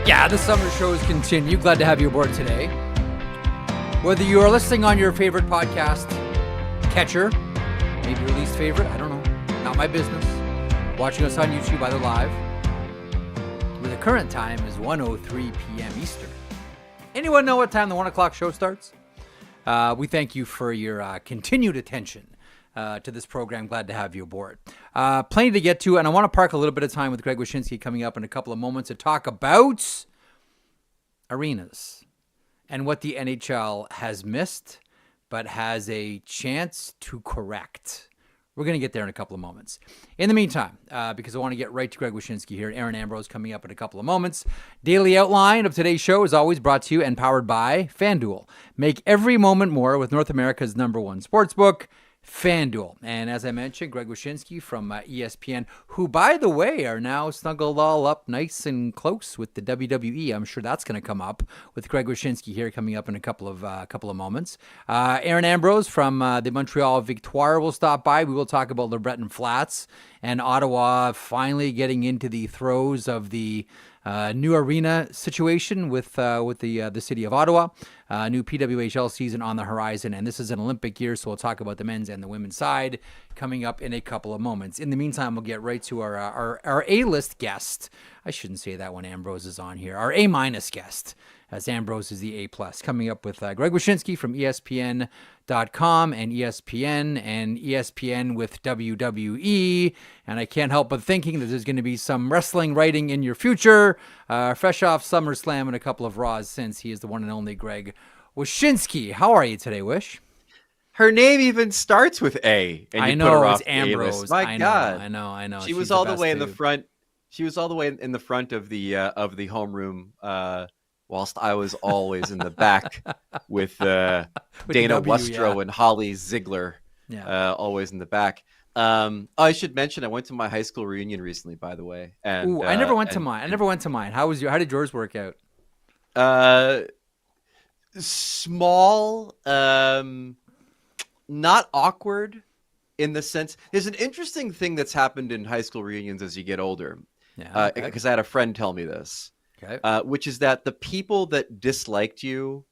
Yeah, the summer shows continue. Glad to have you aboard today. Whether you are listening on your favorite podcast catcher, maybe your least favorite, I don't know, not my business. Watching us on YouTube either live, where the current time is 1:03 p.m. Eastern. Anyone know what time the 1 o'clock show starts? We thank you for your continued attention to this program. Glad to have you aboard. Plenty to get to, and I want to park a little bit of time with Greg Wyshynski coming up in a couple of moments to talk about arenas and what the NHL has missed but has a chance to correct. We're going to get there in a couple of moments. In the meantime, because I want to get right to Greg Wyshynski here, Erin Ambrose coming up in a couple of moments. Daily outline of today's show is always brought to you and powered by FanDuel. Make every moment more with North America's #1 sportsbook, FanDuel. And as I mentioned, Greg Wyshynski from ESPN, who, by the way, are now snuggled all up nice and close with the WWE. I'm sure that's going to come up with Greg Wyshynski here coming up in a couple of moments. Erin Ambrose from the Montreal Victoire will stop by. We will talk about LeBreton Flats and Ottawa finally getting into the throes of the new arena situation with the city of Ottawa. New PWHL season on the horizon, and this is an Olympic year, so we'll talk about the men's and the women's side coming up in a couple of moments. In the meantime, we'll get right to our A-list guest. I shouldn't say that when Ambrose is on here. Our A- guest, as Ambrose is the A+. Coming up with Greg Wyshynski from ESPN.com and ESPN with WWE. And I can't help but thinking that there's going to be some wrestling writing in your future. Fresh off SummerSlam and a couple of Raws since. He is the one and only Greg Wyshynski. How are you today, Wish? Her name even starts with A. And I know, it's Ambrose. My God. I know. She was all the way in the front. She was all the way in the front of the homeroom, whilst I was always in the back with Dana Westrow and Holly Ziegler, always in the back. I should mention I went to my high school reunion recently, by the way. And I never went to mine. How did yours work out? Small, not awkward in the sense. There's an interesting thing that's happened in high school reunions as you get older. Yeah, because I had a friend tell me this. Okay. Which is that the people that disliked you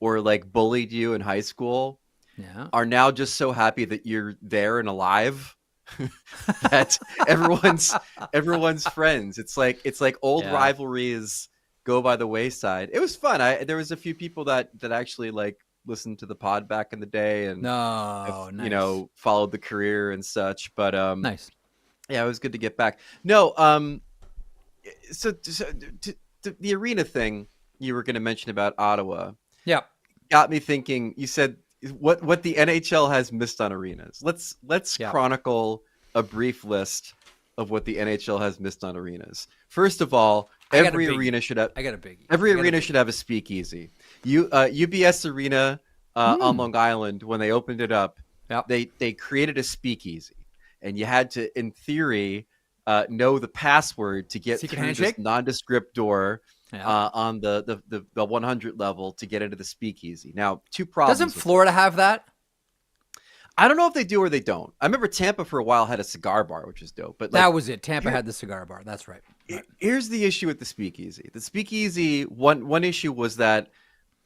or like bullied you in high school are now just so happy that you're there and alive that everyone's friends. It's like old rivalries go by the wayside. It was fun. There was a few people that actually like listened to the pod back in the day and nice. Followed the career and such. But nice. Yeah, it was good to get back. No, so the arena thing you were going to mention about Ottawa, got me thinking. You said what the NHL has missed on arenas. Let's chronicle a brief list of what the NHL has missed on arenas. First of all, every arena should have. Every arena should have a speakeasy. UBS Arena on Long Island, when they opened it up, they created a speakeasy, and you had to, in theory, know the password to get through this nondescript door on the 100 level to get into the speakeasy. Now, two problems. Doesn't Florida have that? I don't know if they do or they don't. I remember Tampa for a while had a cigar bar, which is dope. But that was it. Tampa had the cigar bar. That's right. Here's the issue with the speakeasy. The speakeasy, one issue was that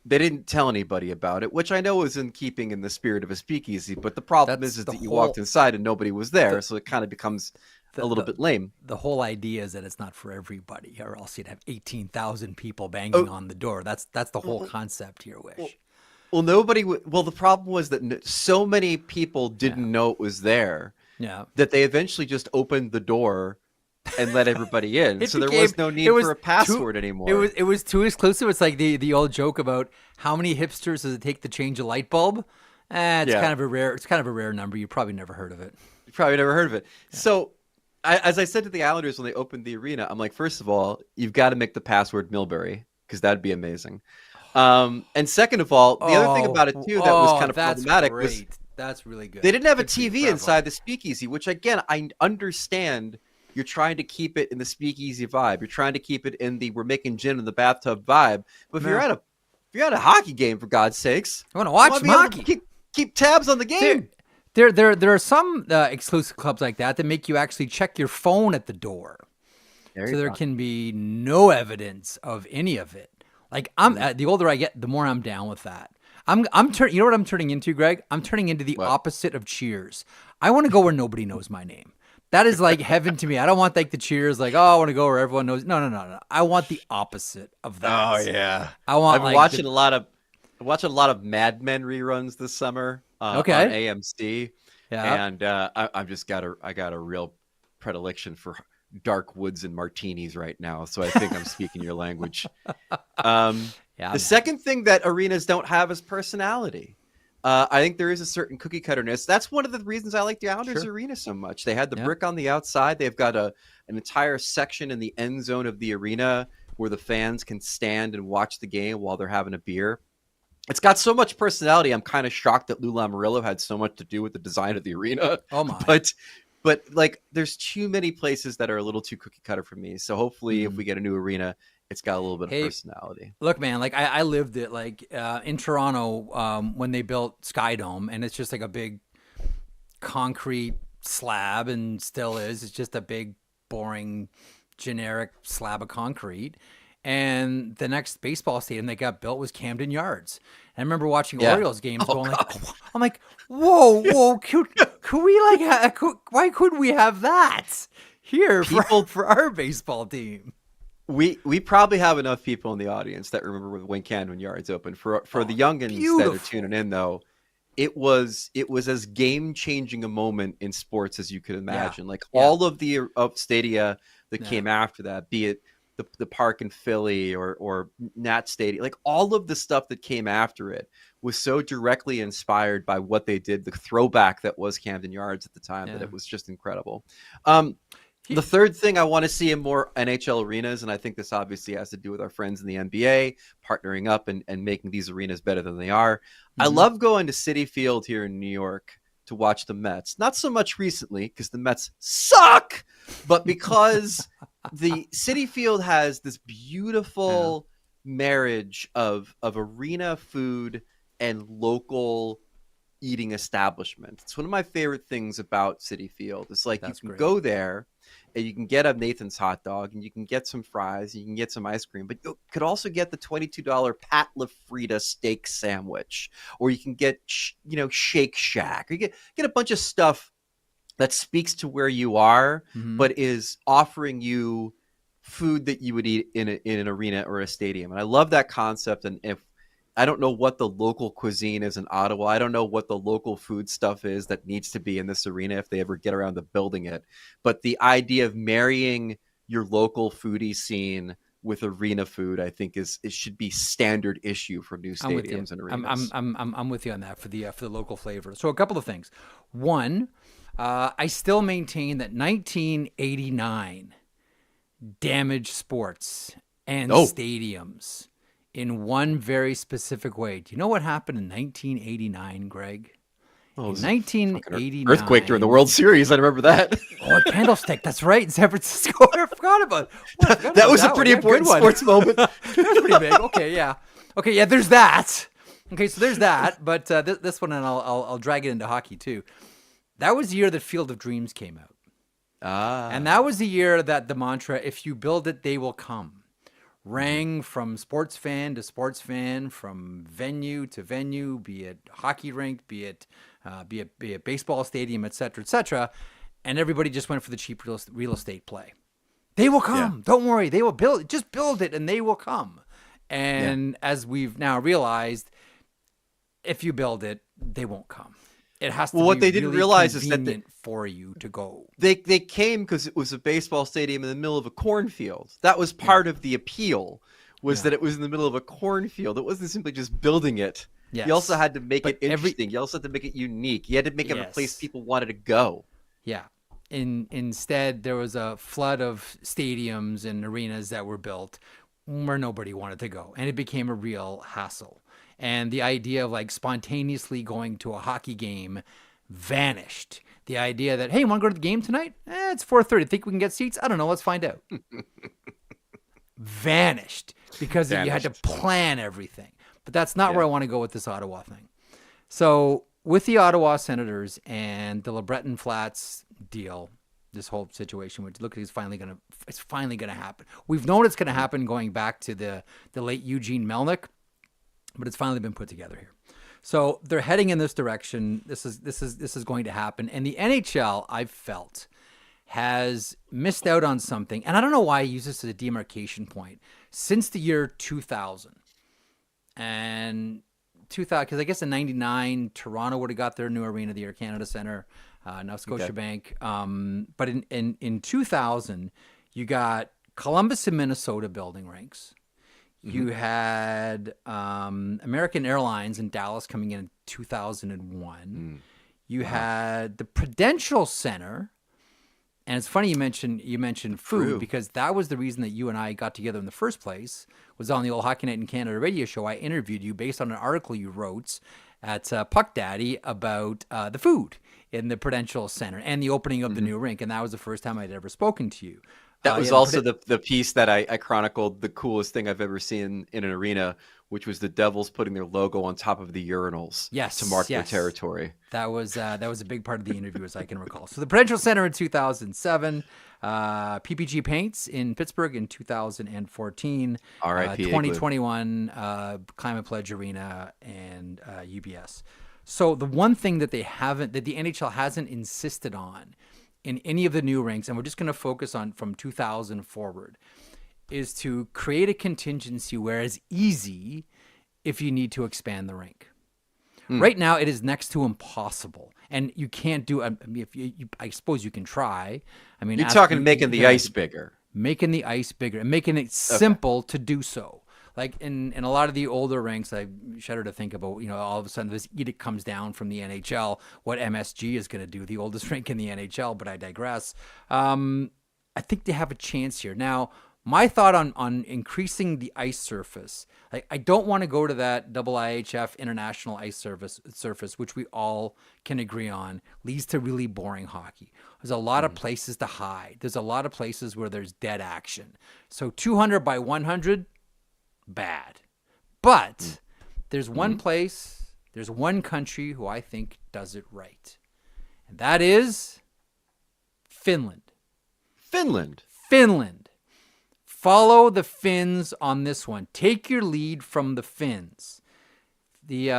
they didn't tell anybody about it, which I know is in keeping in the spirit of a speakeasy. But the problem is that you walked inside and nobody was there, so it kind of becomes a little bit lame. The whole idea is that it's not for everybody, or else you'd have 18,000 people banging on the door. That's the whole concept here, Wish. Well, the problem was that so many people didn't know it was there that they eventually just opened the door and let everybody in. So there was no need for a password anymore. It was too exclusive. It's like the old joke about how many hipsters does it take to change a light bulb? It's kind of a rare number. You probably never heard of it. Yeah. So as I said to the Islanders when they opened the arena, I'm like, first of all, you've got to make the password Milbury, because that'd be amazing. And second of all, the other thing about it too that was kind of problematic was that's really good. They didn't have a TV inside the speakeasy, which again, I understand. You're trying to keep it in the speakeasy vibe. You're trying to keep it in the we're making gin in the bathtub vibe. But if you're at a hockey game, for God's sakes, I want to watch hockey. Keep tabs on the game. There are some exclusive clubs like that make you actually check your phone at the door. so there can be no evidence of any of it. Like the older I get, the more I'm down with that. You know what I'm turning into, Greg? I'm turning into the opposite of Cheers. I want to go where nobody knows my name. That is like heaven to me. I don't want like the Cheers, like, oh, I want to go where everyone knows. No. I want the opposite of that. Oh yeah. I've been watching a lot of Mad Men reruns this summer on AMC. Yeah. And I got a real predilection for dark woods and martinis right now. So I think I'm speaking your language. The second thing that arenas don't have is personality. I think there is a certain cookie cutterness. That's one of the reasons I like the Islanders arena so much. They had the brick on the outside. They've got an entire section in the end zone of the arena where the fans can stand and watch the game while they're having a beer. It's got so much personality. I'm kind of shocked that Lou Lamoriello had so much to do with the design of the arena. Oh my! But like, there's too many places that are a little too cookie cutter for me. So hopefully, if we get a new arena, it's got a little bit of personality. Look, man, like I lived it like in Toronto when they built Sky Dome, and it's just like a big concrete slab, and still is. It's just a big, boring, generic slab of concrete. And the next baseball stadium that got built was Camden Yards. And I remember watching Orioles games going like, I'm like, whoa, could we like, why couldn't we have that here for our baseball team? We probably have enough people in the audience that remember when Camden Yards opened. For the youngins that are tuning in, though, it was as game changing a moment in sports as you could imagine. Like all of the stadia that came after that, be it the park in Philly or Nat Stadium, like all of the stuff that came after it was so directly inspired by what they did, the throwback that was Camden Yards at the time, that it was just incredible. The third thing I want to see in more NHL arenas, and I think this obviously has to do with our friends in the NBA partnering up and making these arenas better than they are. I love going to Citi Field here in New York to watch the Mets. Not so much recently because the Mets suck, but because the Citi Field has this beautiful marriage of arena food and local eating establishment. It's one of my favorite things about Citi Field. It's like you can go there and you can get a Nathan's hot dog and you can get some fries, and you can get some ice cream, but you could also get the $22 Pat LaFrida steak sandwich, or you can get Shake Shack, or you get a bunch of stuff that speaks to where you are, but is offering you food that you would eat in an arena or a stadium. And I love that concept. And if I don't know what the local cuisine is in Ottawa, I don't know what the local food stuff is that needs to be in this arena if they ever get around to building it. But the idea of marrying your local foodie scene with arena food, I think it should be standard issue for new stadiums and arenas. I'm with you on that for the local flavor. So a couple of things. One, I still maintain that 1989 damaged sports and stadiums in one very specific way. Do you know what happened in 1989, Greg? In 1989, earthquake during the World Series. I remember that. Candlestick. That's right. In San Francisco. I forgot about it. That was a pretty important sports moment. That was pretty big. Okay, yeah. There's that. Okay, so there's that. But this one, and I'll drag it into hockey too. That was the year that Field of Dreams came out. And that was the year that the mantra, if you build it, they will come, rang from sports fan to sports fan, from venue to venue, be it hockey rink, be it baseball stadium, et cetera, and everybody just went for the cheap real estate play. They will come. Don't worry. They will build it. Just build it and they will come. And as we've now realized, if you build it, they won't come. It has to be what they didn't realize is that for you to go. They came because it was a baseball stadium in the middle of a cornfield. That was part of the appeal, was that it was in the middle of a cornstead. It wasn't simply just building it. Yes. You also had to make it interesting. You also had to make it unique. You had to make it a place people wanted to go. Yeah. Instead, there was a flood of stadiums and arenas that were built where nobody wanted to go, and it became a real hassle. And the idea of like spontaneously going to a hockey game vanished. The idea that, hey, want to go to the game tonight? It's 4:30. Think we can get seats? I don't know. Let's find out. Vanished because you had to plan everything. But that's not where I want to go with this Ottawa thing. So with the Ottawa Senators and the LeBreton Flats deal, this whole situation, which look, it's finally gonna happen. We've known it's gonna happen going back to the late Eugene Melnyk, but it's finally been put together here. So they're heading in this direction. This is going to happen, and the NHL, I've felt, has missed out on something, and I don't know why I use this as a demarcation point. Since the year 2000, and 2000, because I guess in '99 Toronto would have got their new arena, the Air Canada Centre, now Scotiabank. Okay. But in 2000, you got Columbus and Minnesota building rinks. You had American Airlines in Dallas coming in 2001. You had the Prudential Center. And it's funny you mentioned food, because that was the reason that you and I got together in the first place, was on the old Hockey Night in Canada radio show. I interviewed you based on an article you wrote at Puck Daddy about the food in the Prudential Center and the opening of the new rink. And that was the first time I'd ever spoken to you. That was also the piece that I chronicled, the coolest thing I've ever seen in an arena, which was the Devils putting their logo on top of the urinals to mark their territory. That was a big part of the interview, as I can recall. So the Prudential Center in 2007, PPG Paints in Pittsburgh in 2014, R.I.P. 2021 Climate Pledge Arena and UBS. So the one thing that the NHL hasn't insisted on in any of the new rinks, and we're just going to focus on from 2000 forward, is to create a contingency where it's easy if you need to expand the rink. Right now, it is next to impossible, and you can't do. I suppose you can try. I mean, you're talking making the ice bigger, and making it simple to do so. Like in a lot of the older rinks, I shudder to think about, all of a sudden this edict comes down from the NHL, what MSG is going to do, the oldest rink in the NHL, but I digress. I think they have a chance here. Now, my thought on increasing the ice surface, like I don't want to go to that IIHF international ice surface, which we all can agree on, leads to really boring hockey. There's a lot of places to hide. There's a lot of places where there's dead action. So 200 by 100, bad. But there's one place, there's one country who I think does it right. And that is Finland. Finland. Follow the Finns on this one. Take your lead from the Finns. The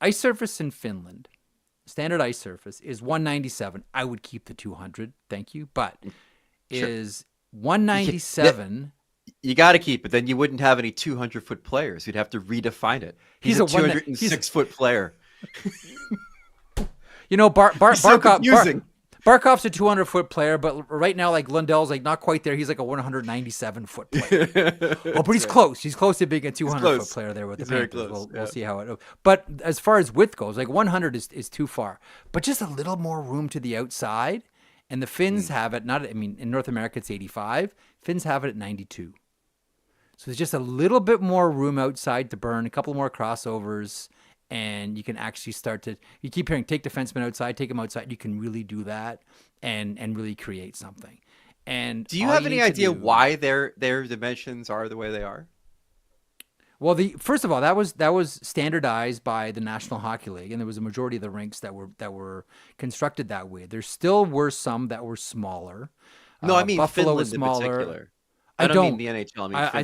ice surface in Finland, standard ice surface, is 197. I would keep the 200, thank you. But is 197... You got to keep it. Then you wouldn't have any 200-foot players. You'd have to redefine it. He's a 206-foot player. Barkov's a 200-foot player, but right now, like Lundell's like not quite there. He's like a 197-foot player. But he's close. He's close to being a 200-foot player there with the Panthers. We'll see how it. But as far as width goes, like 100 is too far. But just a little more room to the outside. And the Finns have it, in North America it's 85. Finns have it at 92. So there's just a little bit more room outside to burn, a couple more crossovers, and you can actually you keep hearing, take defensemen outside, take them outside. You can really do that and really create something. And do you have any idea why their dimensions are the way they are? Well, first of all, that was standardized by the National Hockey League, and there was a majority of the rinks that were constructed that way. There still were some that were smaller. No, I mean Buffalo Finland was smaller. In particular. I don't mean the NHL. I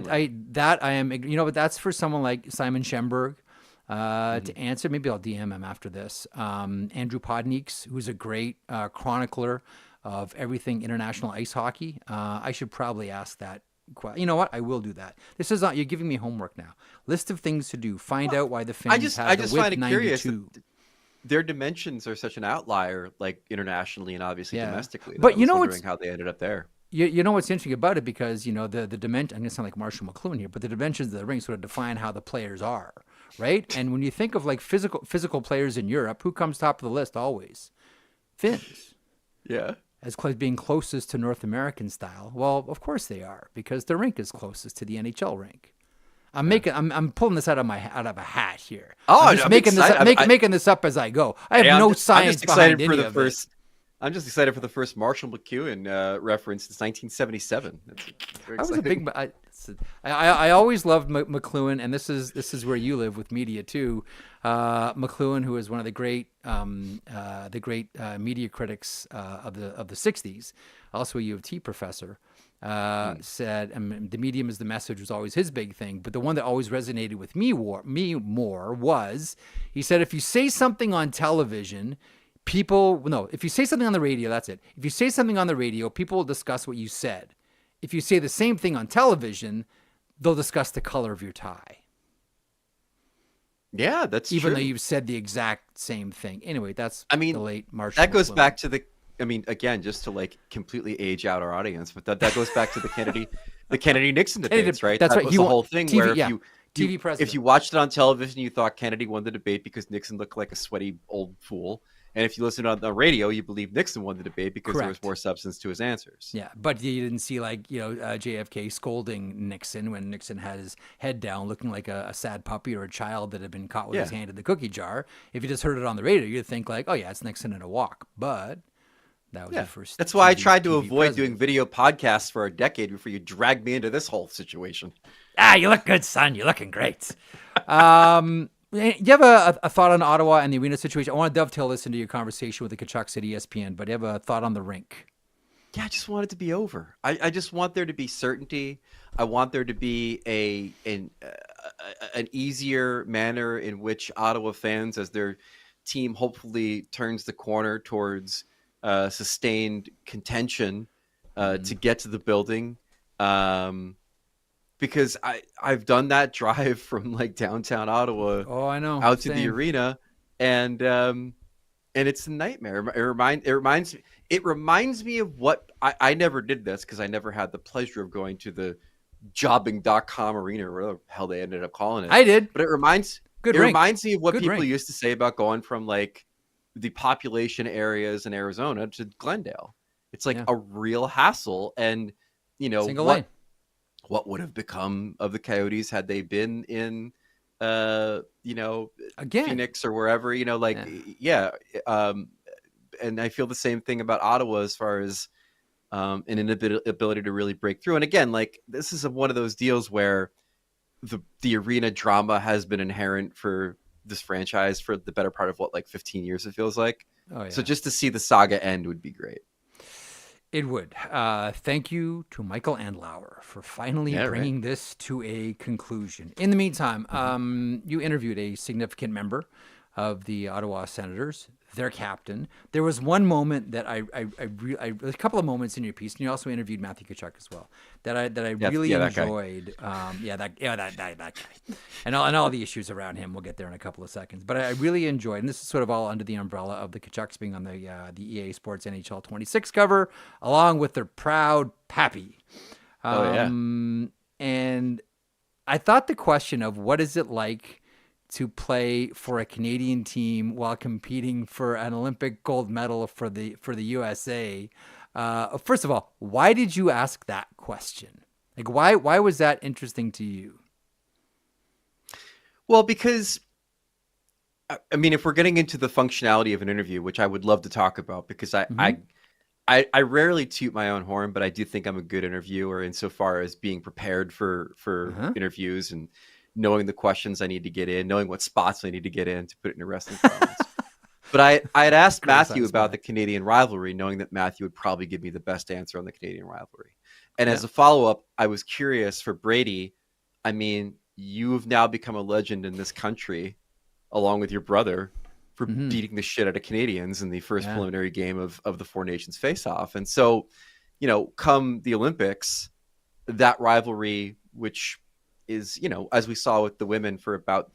mean Finland. But that's for someone like Simon Schemberg to answer. Maybe I'll DM him after this. Andrew Podnieks, who's a great chronicler of everything international ice hockey. I should probably ask that. You know what? I will do that. This is you're giving me homework now. List of things to do. Find out why the Finns have the width find it 92. Curious that their dimensions are such an outlier, like internationally and obviously domestically. But you know wondering how they ended up there. You know what's interesting about it, because the dimension. I'm gonna sound like Marshall McLuhan here, but the dimensions of the ring sort of define how the players are, right? And when you think of like physical players in Europe, who comes top of the list always? Finns. Yeah. As being closest to North American style. Well, of course they are, because the rink is closest to the NHL rink. I'm pulling this out of a hat here. Oh, I'm just making this up as I go. I have no science behind any of this. I'm just excited for the first Marshall McLuhan reference since 1977. That's very I was exciting. a big. I always loved McLuhan, and this is where you live with media too. McLuhan, who is one of the great media critics of the '60s, also a U of T professor, said, and the medium is the message was always his big thing. But the one that always resonated with me more was, he said, if you say something on television, if you say something on the radio, that's it. If you say something on the radio, people will discuss what you said. If you say the same thing on television, they'll discuss the color of your tie. Yeah, that's even true. though you've said the exact same thing. Anyway, that's the late Marshall. That goes back to again, just to like completely age out our audience, but that goes back to the Kennedy Nixon debates, right? That's that right. was the whole thing TV, where TV president. if you watched it on television, you thought Kennedy won the debate because Nixon looked like a sweaty old fool. And if you listened on the radio, you believe Nixon won the debate because there was more substance to his answers. Yeah, but you didn't see JFK scolding Nixon when Nixon had his head down, looking like a sad puppy or a child that had been caught with his hand in the cookie jar. If you just heard it on the radio, you'd think like, oh yeah, it's Nixon in a walk. But that was the first. That's why I tried to avoid doing video podcasts for a decade before you dragged me into this whole situation. You look good, son. You're looking great. Do you have a thought on Ottawa and the arena situation? I want to dovetail this into your conversation with the Tkachuks at ESPN, but do you have a thought on the rink? Yeah, I just want it to be over. I just want there to be certainty. I want there to be an easier manner in which Ottawa fans, as their team hopefully turns the corner towards sustained contention, to get to the building. Because I've done that drive from like downtown Ottawa, out to the arena, and it's a nightmare. It reminds me of what I never did this because I never had the pleasure of going to the jobbing.com arena or whatever the hell they ended up calling it. I did, but it reminds me of what people used to say about going from like the population areas in Arizona to Glendale. It's like a real hassle, and single lane. What would have become of the Coyotes had they been in, Phoenix or wherever, and I feel the same thing about Ottawa as far as an inability to really break through. And again, like this is one of those deals where the arena drama has been inherent for this franchise for the better part of 15 years, it feels like. Oh, yeah. So just to see the saga end would be great. It would. Thank you to Michael Andlauer for finally bringing this to a conclusion. In the meantime, you interviewed a significant member of the Ottawa Senators, their captain. There was one moment that a couple of moments in your piece, and you also interviewed Matthew Tkachuk as well, that I really enjoyed. That guy, and all the issues around him. We'll get there in a couple of seconds, but I really enjoyed, and this is sort of all under the umbrella of the Tkachuks being on the EA Sports NHL 26 cover, along with their proud pappy. And I thought the question of what is it like to play for a Canadian team while competing for an Olympic gold medal for the USA. First of all, why did you ask that question? Like, why was that interesting to you? Well, because, I mean, if we're getting into the functionality of an interview, which I would love to talk about, because I rarely toot my own horn, but I do think I'm a good interviewer insofar as being prepared for interviews and knowing the questions I need to get in, knowing what spots I need to get in to put it in a wrestling comments. But I had asked Matthew about the Canadian rivalry, knowing that Matthew would probably give me the best answer on the Canadian rivalry. And as a follow-up, I was curious for Brady. I mean, you have now become a legend in this country, along with your brother, for beating the shit out of Canadians in the first preliminary game of the Four Nations Faceoff. And so, come the Olympics, that rivalry, which is, as we saw with the women for about,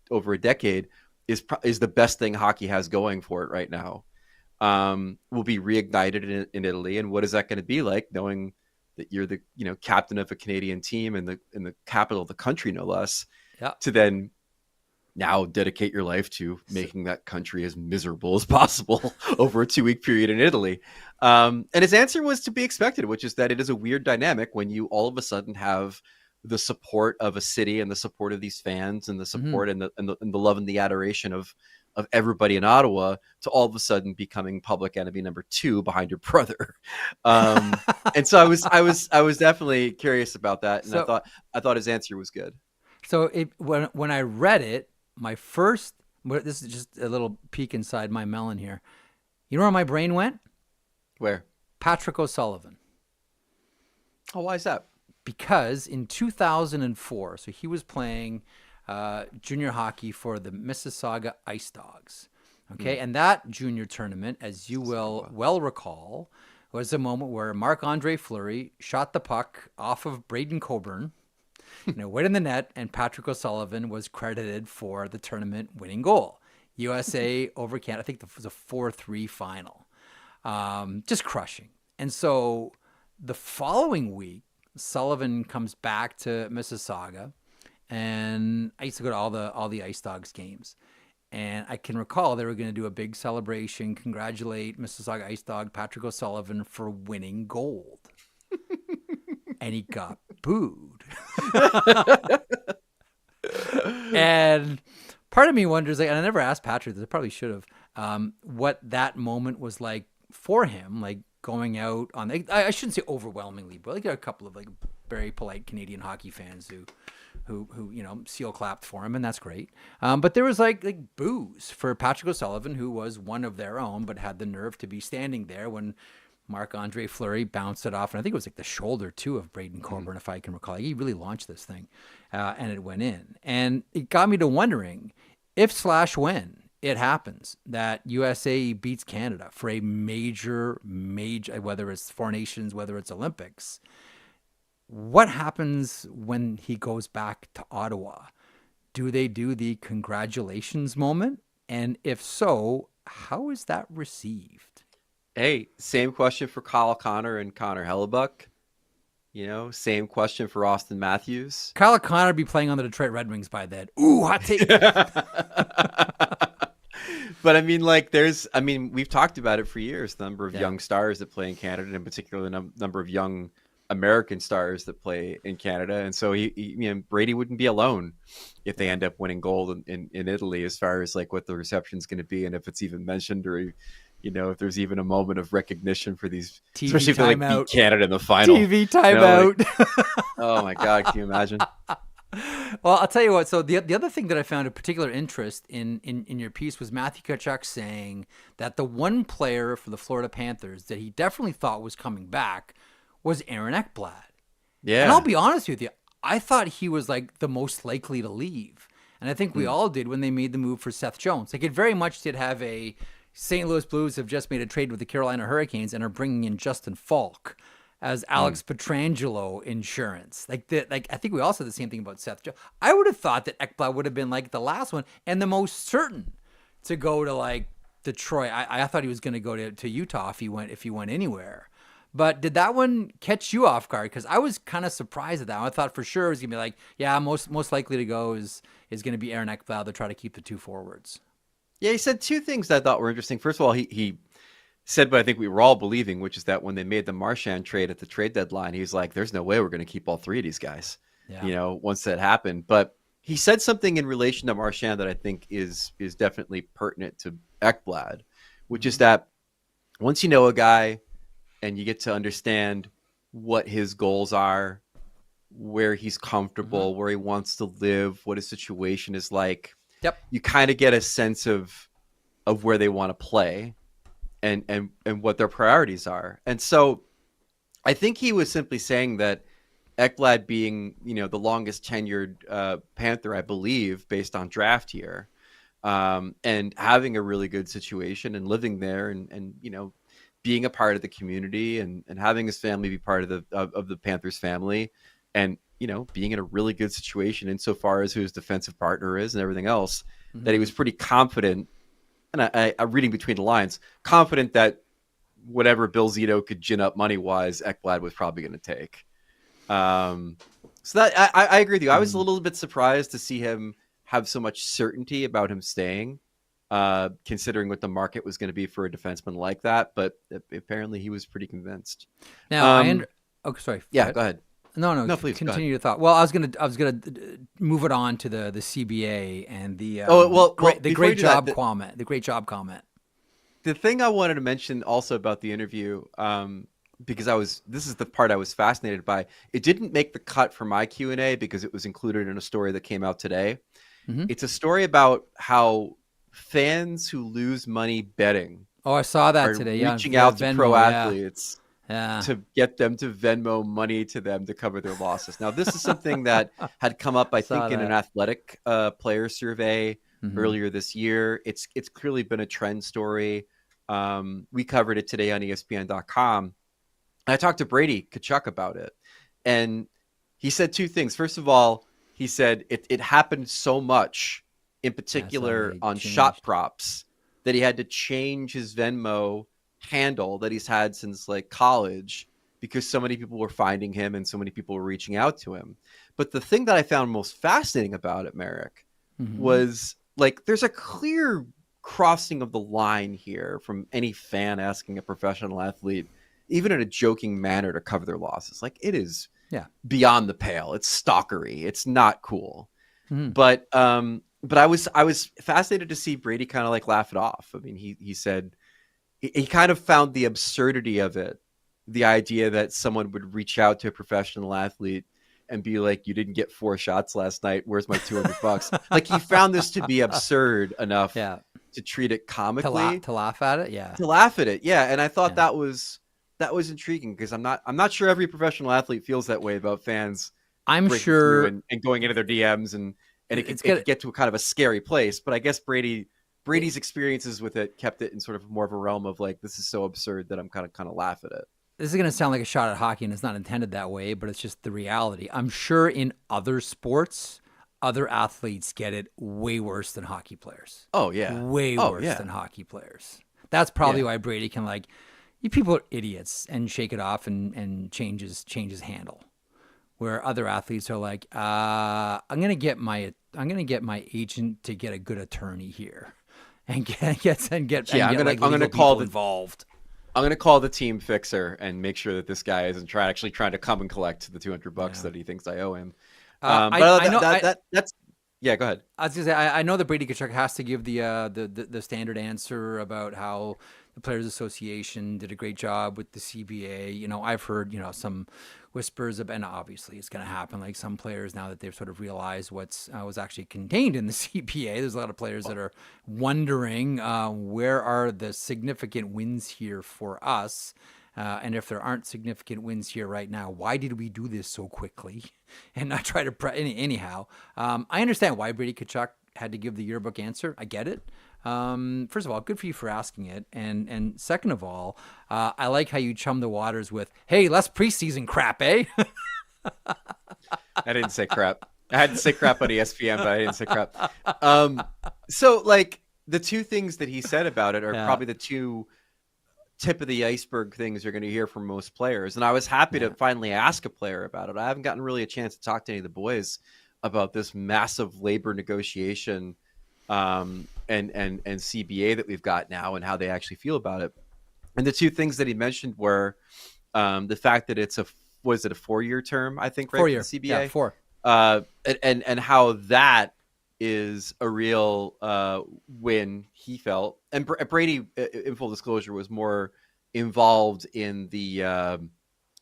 over a decade, is the best thing hockey has going for it right now, will be reignited in Italy. And what is that going to be like, knowing that you're the captain of a Canadian team in the capital of the country, no less, to then now dedicate your life to making that country as miserable as possible over a 2-week period in Italy. And his answer was to be expected, which is that it is a weird dynamic when you all of a sudden have the support of a city and the support of these fans and the support and the love and the adoration of of everybody in Ottawa to all of a sudden becoming public enemy number 2 behind your brother. And so I was definitely curious about that. And I thought his answer was good. So when I read it, this is just a little peek inside my melon here. You know where my brain went? Where? Patrick OSullivan. Oh, why is that? Because in 2004, so he was playing junior hockey for the Mississauga Ice Dogs. Okay, and that junior tournament, as you will well recall, was a moment where Marc-Andre Fleury shot the puck off of Braden Coburn, went in the net, and Patrick OSullivan was credited for the tournament winning goal. USA over Canada. I think it was a 4-3 final. Just crushing. And so the following week, Sullivan comes back to Mississauga, and I used to go to all the Ice Dogs games. And I can recall they were going to do a big celebration, congratulate Mississauga Ice Dog Patrick OSullivan for winning gold. And he got booed. And part of me wonders, and I never asked Patrick this, I probably should have, what that moment was like for him, like going out on, I shouldn't say overwhelmingly, but like a couple of like very polite Canadian hockey fans who seal clapped for him, and that's great. But there was like boos for Patrick OSullivan, who was one of their own, but had the nerve to be standing there when Marc-Andre Fleury bounced it off, and I think it was like the shoulder too of Braden Coburn, if I can recall. He really launched this thing, and it went in, and it got me to wondering if/when it happens that USA beats Canada for a major, whether it's Four Nations, whether it's Olympics. What happens when he goes back to Ottawa? Do they do the congratulations moment? And if so, how is that received? Hey, same question for Kyle Connor and Connor Hellebuck. Same question for Austin Matthews. Kyle Connor be playing on the Detroit Red Wings by then. Ooh, hot take. But we've talked about it for years, the number of young stars that play in Canada, and in particular the number of young American stars that play in Canada. And so Brady wouldn't be alone if they end up winning gold in Italy, as far as like what the reception is going to be, and if it's even mentioned, or if there's even a moment of recognition for these, TV especially if they beat Canada in the final. TV timeout. Oh my God, can you imagine? Well, I'll tell you what. So the other thing that I found of particular interest in your piece was Matthew Tkachuk saying that the one player for the Florida Panthers that he definitely thought was coming back was Aaron Ekblad. Yeah. And I'll be honest with you, I thought he was like the most likely to leave. And I think we all did when they made the move for Seth Jones. Like, it very much did have a St. Louis Blues have just made a trade with the Carolina Hurricanes and are bringing in Justin Falk as Alex Pietrangelo insurance. I think we all said the same thing about Seth Jones. I would have thought that Ekblad would have been like the last one and the most certain to go to like Detroit. I thought he was going to go to Utah if he went anywhere. But did that one catch you off guard? Because I was kind of surprised at that. I thought for sure it was going to be like, yeah, most likely to go is going to be Aaron Ekblad to try to keep the two forwards. Yeah, he said two things that I thought were interesting. First of all, he said what I think we were all believing, which is that when they made the Marchand trade at the trade deadline, he's like, there's no way we're going to keep all three of these guys, once that happened. But he said something in relation to Marchand that I think is definitely pertinent to Ekblad, which is that once you know a guy and you get to understand what his goals are, where he's comfortable, where he wants to live, what his situation is like, you kind of get a sense of where they want to play and what their priorities are. And so I think he was simply saying that Ekblad being, the longest tenured Panther, I believe, based on draft year, and having a really good situation and living there and being a part of the community and having his family be part of the Panthers family, and being in a really good situation insofar as who his defensive partner is and everything else, that he was pretty confident. And I'm reading between the lines, confident that whatever Bill Zito could gin up money-wise, Ekblad was probably going to take. So that I agree with you. I was a little bit surprised to see him have so much certainty about him staying, considering what the market was going to be for a defenseman like that. But apparently he was pretty convinced. Now, sorry. Yeah, go ahead. No, please continue your thought. Well, I was gonna move it on to the CBA and the the great job comment. The great job comment. The thing I wanted to mention also about the interview, because this is the part I was fascinated by. It didn't make the cut for my Q&A because it was included in a story that came out today. Mm-hmm. It's a story about how fans who lose money betting. Oh, I saw that today. Reaching out to pro athletes to get them to Venmo money to them to cover their losses. Now, this is something that had come up, I think, in an athletic player survey earlier this year. It's clearly been a trend story. We covered it today on ESPN.com. I talked to Brady Tkachuk about it, and he said two things. First of all, he said it happened so much, in particular on shot props, that he had to change his Venmo handle that he's had since like college because so many people were finding him and so many people were reaching out to him. But the thing that I found most fascinating about it, Marek, was like there's a clear crossing of the line here from any fan asking a professional athlete, even in a joking manner, to cover their losses. Like it is beyond the pale. It's stalkery. It's not cool. But I was fascinated to see Brady kind of like laugh it off. I mean, he said he kind of found the absurdity of it, the idea that someone would reach out to a professional athlete and be like, "You didn't get 4 shots last night. Where's my $200?" Like he found this to be absurd enough to treat it comically, to laugh at it, to laugh at it, And I thought that was intriguing because I'm not sure every professional athlete feels that way about fans. I'm sure and going into their DMs and it could get to a kind of a scary place. But I guess Brady's experiences with it kept it in sort of more of a realm of like, this is so absurd that I'm kind of laugh at it. This is going to sound like a shot at hockey, and it's not intended that way, but it's just the reality. I'm sure in other sports, other athletes get it way worse than hockey players. Oh, yeah. Way worse than hockey players. That's probably why Brady can like, you people are idiots, and shake it off and change his handle. Where other athletes are like, I'm gonna get my agent to get a good attorney here, and I'm gonna call involved. I'm gonna call the team fixer and make sure that this guy isn't trying to come and collect the $200 that he thinks I owe him. That's go ahead. I was gonna say I know that Brady Tkachuk has to give the standard answer about how the Players Association did a great job with the CBA. You know, I've heard some whispers of, and obviously it's going to happen. Like some players now that they've sort of realized what's was actually contained in the CBA. There's a lot of players that are wondering where are the significant wins here for us. And if there aren't significant wins here right now, why did we do this so quickly and not try to anyhow? I understand why Brady Tkachuk had to give the yearbook answer. I get it. First of all, good for you for asking it. And second of all, I like how you chum the waters with, hey, less preseason crap, eh? I didn't say crap. I had to say crap on ESPN, but I didn't say crap. So like the two things that he said about it are probably the two tip of the iceberg things you're going to hear from most players. And I was happy to finally ask a player about it. I haven't gotten really a chance to talk to any of the boys about this massive labor negotiation and CBA that we've got now and how they actually feel about it. And the two things that he mentioned were the fact that it's a 4-year term, I think, right? 4 year CBA? Yeah, 4. And how that is a real win, he felt. And Brady, in full disclosure, was more involved in the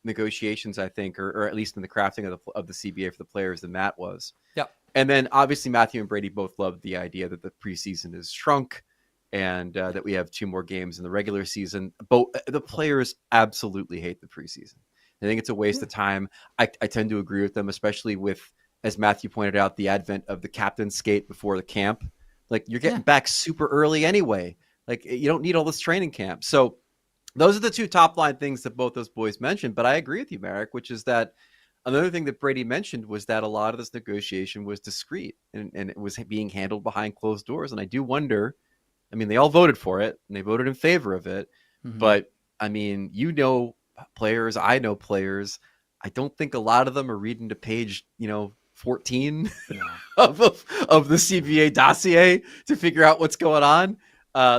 negotiations, I think, or at least in the crafting of the CBA for the players than Matt was. Yeah. And then obviously Matthew and Brady both loved the idea that the preseason is shrunk and that we have 2 more games in the regular season. But the players absolutely hate the preseason. I think it's a waste of time. I tend to agree with them, especially with, as Matthew pointed out, the advent of the captain's skate before the camp. Like you're getting back super early anyway. Like you don't need all this training camp. So those are the two top line things that both those boys mentioned. But I agree with you, Marek, which is that another thing that Brady mentioned was that a lot of this negotiation was discreet and it was being handled behind closed doors. And I do wonder, I mean, they all voted for it and they voted in favor of it. Mm-hmm. But I mean, players, I know players. I don't think a lot of them are reading to page, 14 of the CBA dossier to figure out what's going on.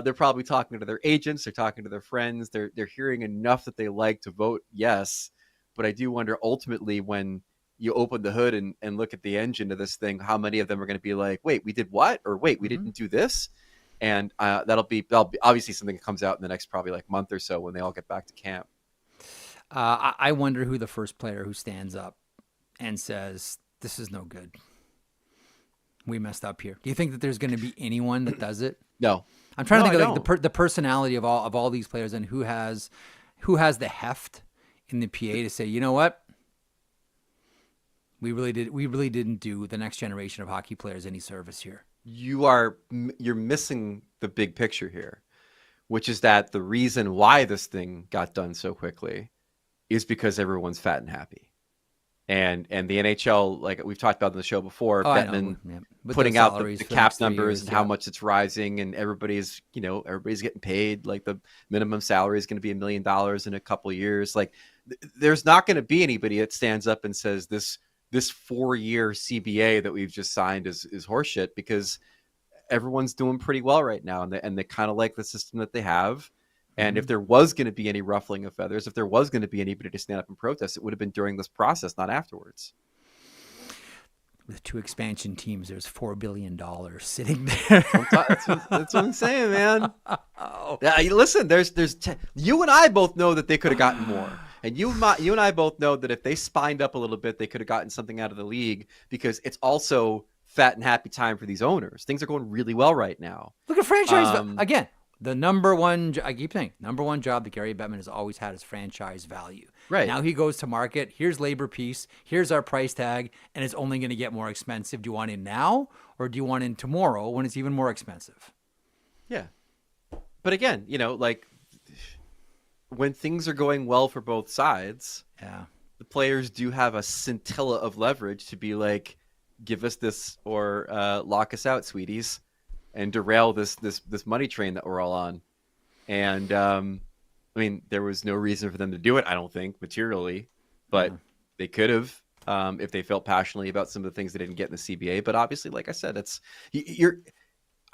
They're probably talking to their agents. They're talking to their friends. They're hearing enough that they like to vote yes. But I do wonder ultimately when you open the hood and look at the engine of this thing, how many of them are going to be like, wait, we did what? Or wait, we didn't do this? And that'll be obviously something that comes out in the next probably like month or so when they all get back to camp. I wonder who the first player who stands up and says, this is no good. We messed up here. Do you think that there's going to be anyone that does it? No. I'm trying to think of like the personality of all these players and who has the heft in the PA to say, you know what? We really didn't do the next generation of hockey players any service here. You're missing the big picture here, which is that the reason why this thing got done so quickly is because everyone's fat and happy. And the NHL, like we've talked about on the show before, Bettman putting out the cap numbers and how much it's rising, and everybody's getting paid. Like the minimum salary is going to be $1 million in a couple of years. Like there's not going to be anybody that stands up and says this 4-year CBA that we've just signed is horseshit, because everyone's doing pretty well right now, and they kind of like the system that they have. And if there was going to be any ruffling of feathers, if there was going to be anybody to stand up and protest, it would have been during this process, not afterwards. With 2 expansion teams, there's $4 billion sitting there. That's what I'm saying, man. Listen, you and I both know that they could have gotten more. And you and I both know that if they spined up a little bit, they could have gotten something out of the league, because it's also fat and happy time for these owners. Things are going really well right now. Look at franchise again. The number one, I keep saying, number one job that Gary Bettman has always had is franchise value. Right. Now he goes to market. Here's labor piece. Here's our price tag. And it's only going to get more expensive. Do you want in now, or do you want in tomorrow when it's even more expensive? Yeah. But again, like when things are going well for both sides, the players do have a scintilla of leverage to be like, give us this or lock us out, sweeties, and derail this money train that we're all on. And there was no reason for them to do it, I don't think, materially, but they could have if they felt passionately about some of the things they didn't get in the CBA. But obviously, like I said,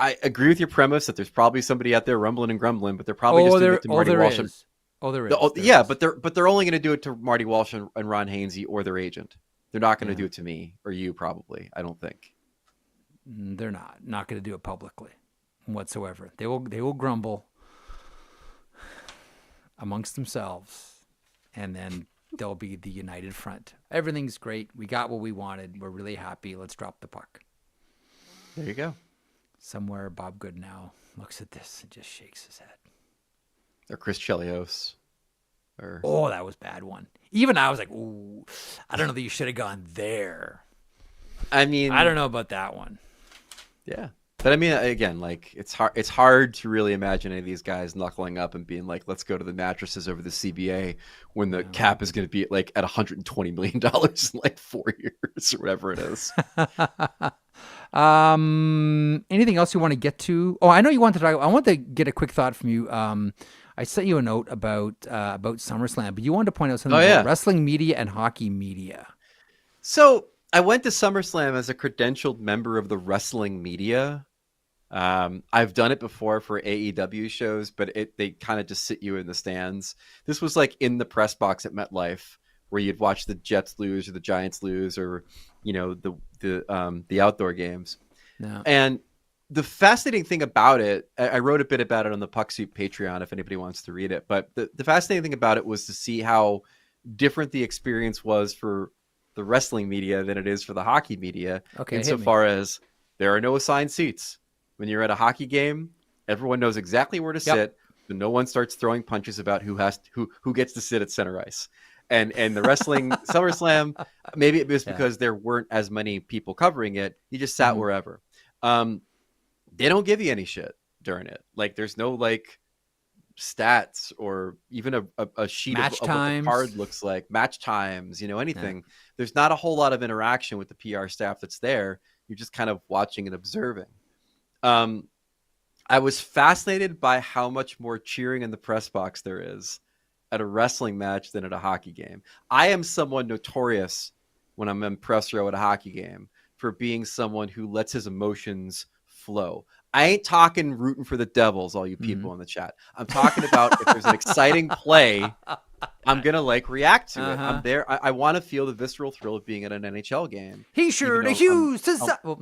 I agree with your premise that there's probably somebody out there rumbling and grumbling, but they're probably just doing it to Marty Walsh. There is. But they're only going to do it to Marty Walsh and Ron Hainsey or their agent. They're not going to do it to me or you, probably. I don't think. They're not going to do it publicly whatsoever. They will grumble amongst themselves, and then they'll be the united front. Everything's great. We got what we wanted. We're really happy. Let's drop the puck. There you go. Somewhere Bob Goodenow looks at this and just shakes his head. Or Chris Chelios. That was a bad one. Even I was like, ooh, I don't know that you should have gone there. I don't know about that one. Yeah. But again, like it's hard to really imagine any of these guys knuckling up and being like, let's go to the mattresses over the CBA when the cap is going to be like at $120 million in like 4 years or whatever it is. Anything else you want to get to? Oh, I know you wanted to talk. I want to get a quick thought from you. I sent you a note about SummerSlam, but you wanted to point out something about wrestling media and hockey media. So I went to SummerSlam as a credentialed member of the wrestling media. I've done it before for AEW shows, but they kind of just sit you in the stands. This was like in the press box at MetLife, where you'd watch the Jets lose or the Giants lose, or the outdoor games. No. And the fascinating thing about it, I wrote a bit about it on the Puck Soup Patreon if anybody wants to read it. But the fascinating thing about it was to see how different the experience was for the wrestling media than it is for the hockey media. Insofar as there are no assigned seats. When you're at a hockey game, everyone knows exactly where to sit, but no one starts throwing punches about who gets to sit at center ice. And the wrestling SummerSlam, maybe it was because there weren't as many people covering it. You just sat wherever. They don't give you any shit during it. Like there's no like stats or even a sheet of what the card looks like, match times, anything. Yeah. There's not a whole lot of interaction with the PR staff that's there. You're just kind of watching and observing. I was fascinated by how much more cheering in the press box there is at a wrestling match than at a hockey game. I am someone notorious when I'm in press row at a hockey game for being someone who lets his emotions flow. I ain't talking rooting for the Devils, all you people in the chat. I'm talking about if there's an exciting play, I'm going to like react to it. I'm there. I want to feel the visceral thrill of being at an NHL game. He sure to Hughes.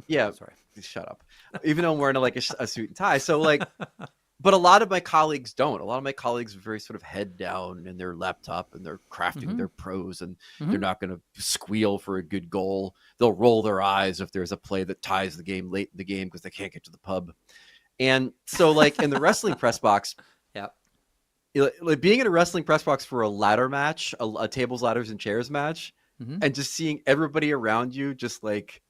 Yeah. Sorry. Shut up. Even though I'm wearing like a suit and tie. So like, but a lot of my colleagues don't. A lot of my colleagues are very sort of head down in their laptop and they're crafting their prose and they're not going to squeal for a good goal. They'll roll their eyes if there's a play that ties the game late in the game because they can't get to the pub. And so like in the wrestling press box, like being in a wrestling press box for a ladder match, a tables, ladders, and chairs match, and just seeing everybody around you just like